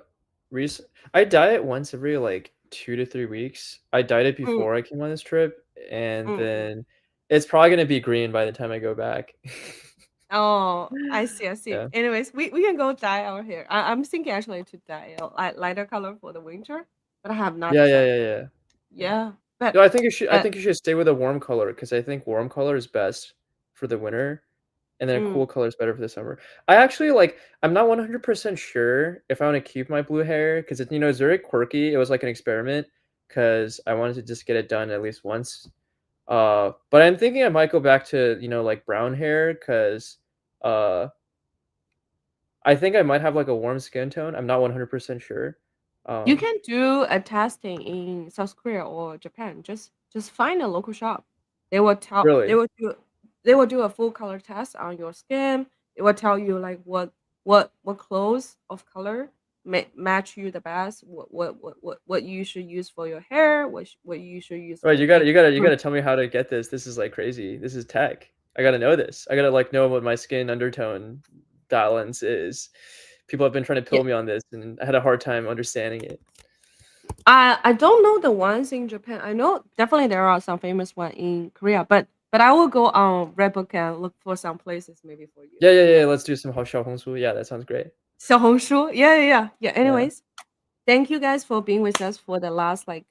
[SPEAKER 2] I dye it once every like 2 to 3 weeks. I dyed it
[SPEAKER 1] Mm,
[SPEAKER 2] before I came on this trip, and
[SPEAKER 1] mm, mm.
[SPEAKER 2] then it's probably gonna be green by the time I go back.
[SPEAKER 1] Oh, I see, I see.
[SPEAKER 2] Yeah.
[SPEAKER 1] Anyways, we can go dye our hair. I'm thinking actually to dye a lighter color for the winter, but I have not
[SPEAKER 2] Yeah, yeah,
[SPEAKER 1] decided.
[SPEAKER 2] yeah, yeah. Yeah.
[SPEAKER 1] Yeah, but
[SPEAKER 2] No, I think you should. I
[SPEAKER 1] but
[SPEAKER 2] think you should stay with a warm color because I think warm color is best for the winter, and then a
[SPEAKER 1] mm,
[SPEAKER 2] cool color is better for the summer. I actually like. I'm not 100% sure if I want to keep my blue hair because it's very quirky. It was like an experiment because I wanted to just get it done at least once. But I'm thinking I might go back to like brown hair because uh, I think I might have like a warm skin tone. I'm not 100% sure.
[SPEAKER 1] you
[SPEAKER 2] Um,
[SPEAKER 1] can do a testing in South Korea or Japan. Just find a local shop. They will tell
[SPEAKER 2] really.
[SPEAKER 1] they will do a full color test on your skin. It will tell you like what clothes of color match you the best. What you should use for your hair. What you should use
[SPEAKER 2] Right,
[SPEAKER 1] for
[SPEAKER 2] you gotta
[SPEAKER 1] make.
[SPEAKER 2] you gotta you gotta tell me how to get this. This is like crazy. This is tech. I gotta know this. I gotta like know what my skin undertone balance is. People have been trying to
[SPEAKER 1] Yeah,
[SPEAKER 2] pill me on this, and I had a hard time understanding it.
[SPEAKER 1] I don't know the ones in Japan. I know definitely there are some famous one in Korea, but I will go on Redbook and look for some places maybe for you.
[SPEAKER 2] Yeah, yeah,
[SPEAKER 1] You
[SPEAKER 2] yeah.
[SPEAKER 1] know,
[SPEAKER 2] Let's do some Xiaohongshu. Yeah, that sounds great.
[SPEAKER 1] 小红书. Yeah, yeah, yeah. Yeah.
[SPEAKER 2] Yeah.
[SPEAKER 1] Anyways, thank you guys for being with us for the last like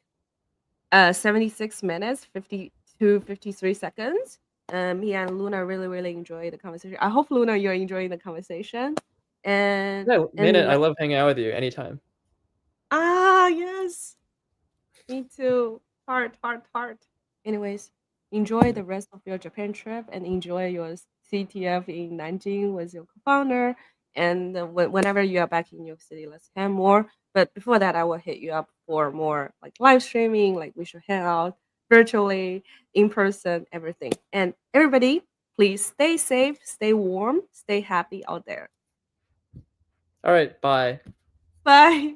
[SPEAKER 1] 76 minutes, 53 seconds. Me and Luna really, really enjoyed the conversation. I hope Luna you're enjoying the conversation.
[SPEAKER 2] Yeah, Minute.
[SPEAKER 1] And
[SPEAKER 2] I love hanging out with you anytime.
[SPEAKER 1] yes. Me too. Heart, heart, heart. Anyways, enjoy
[SPEAKER 2] Yeah.
[SPEAKER 1] the rest of your Japan trip and enjoy your CTF in Nanjing with your co-founder. And whenever you are back in New York City, let's hang more. But before that, I will hit you up for more like live streaming, like we should hang out virtually, in person, everything. And everybody, please stay safe, stay warm, stay happy out there.
[SPEAKER 2] All right. Bye.
[SPEAKER 1] Bye.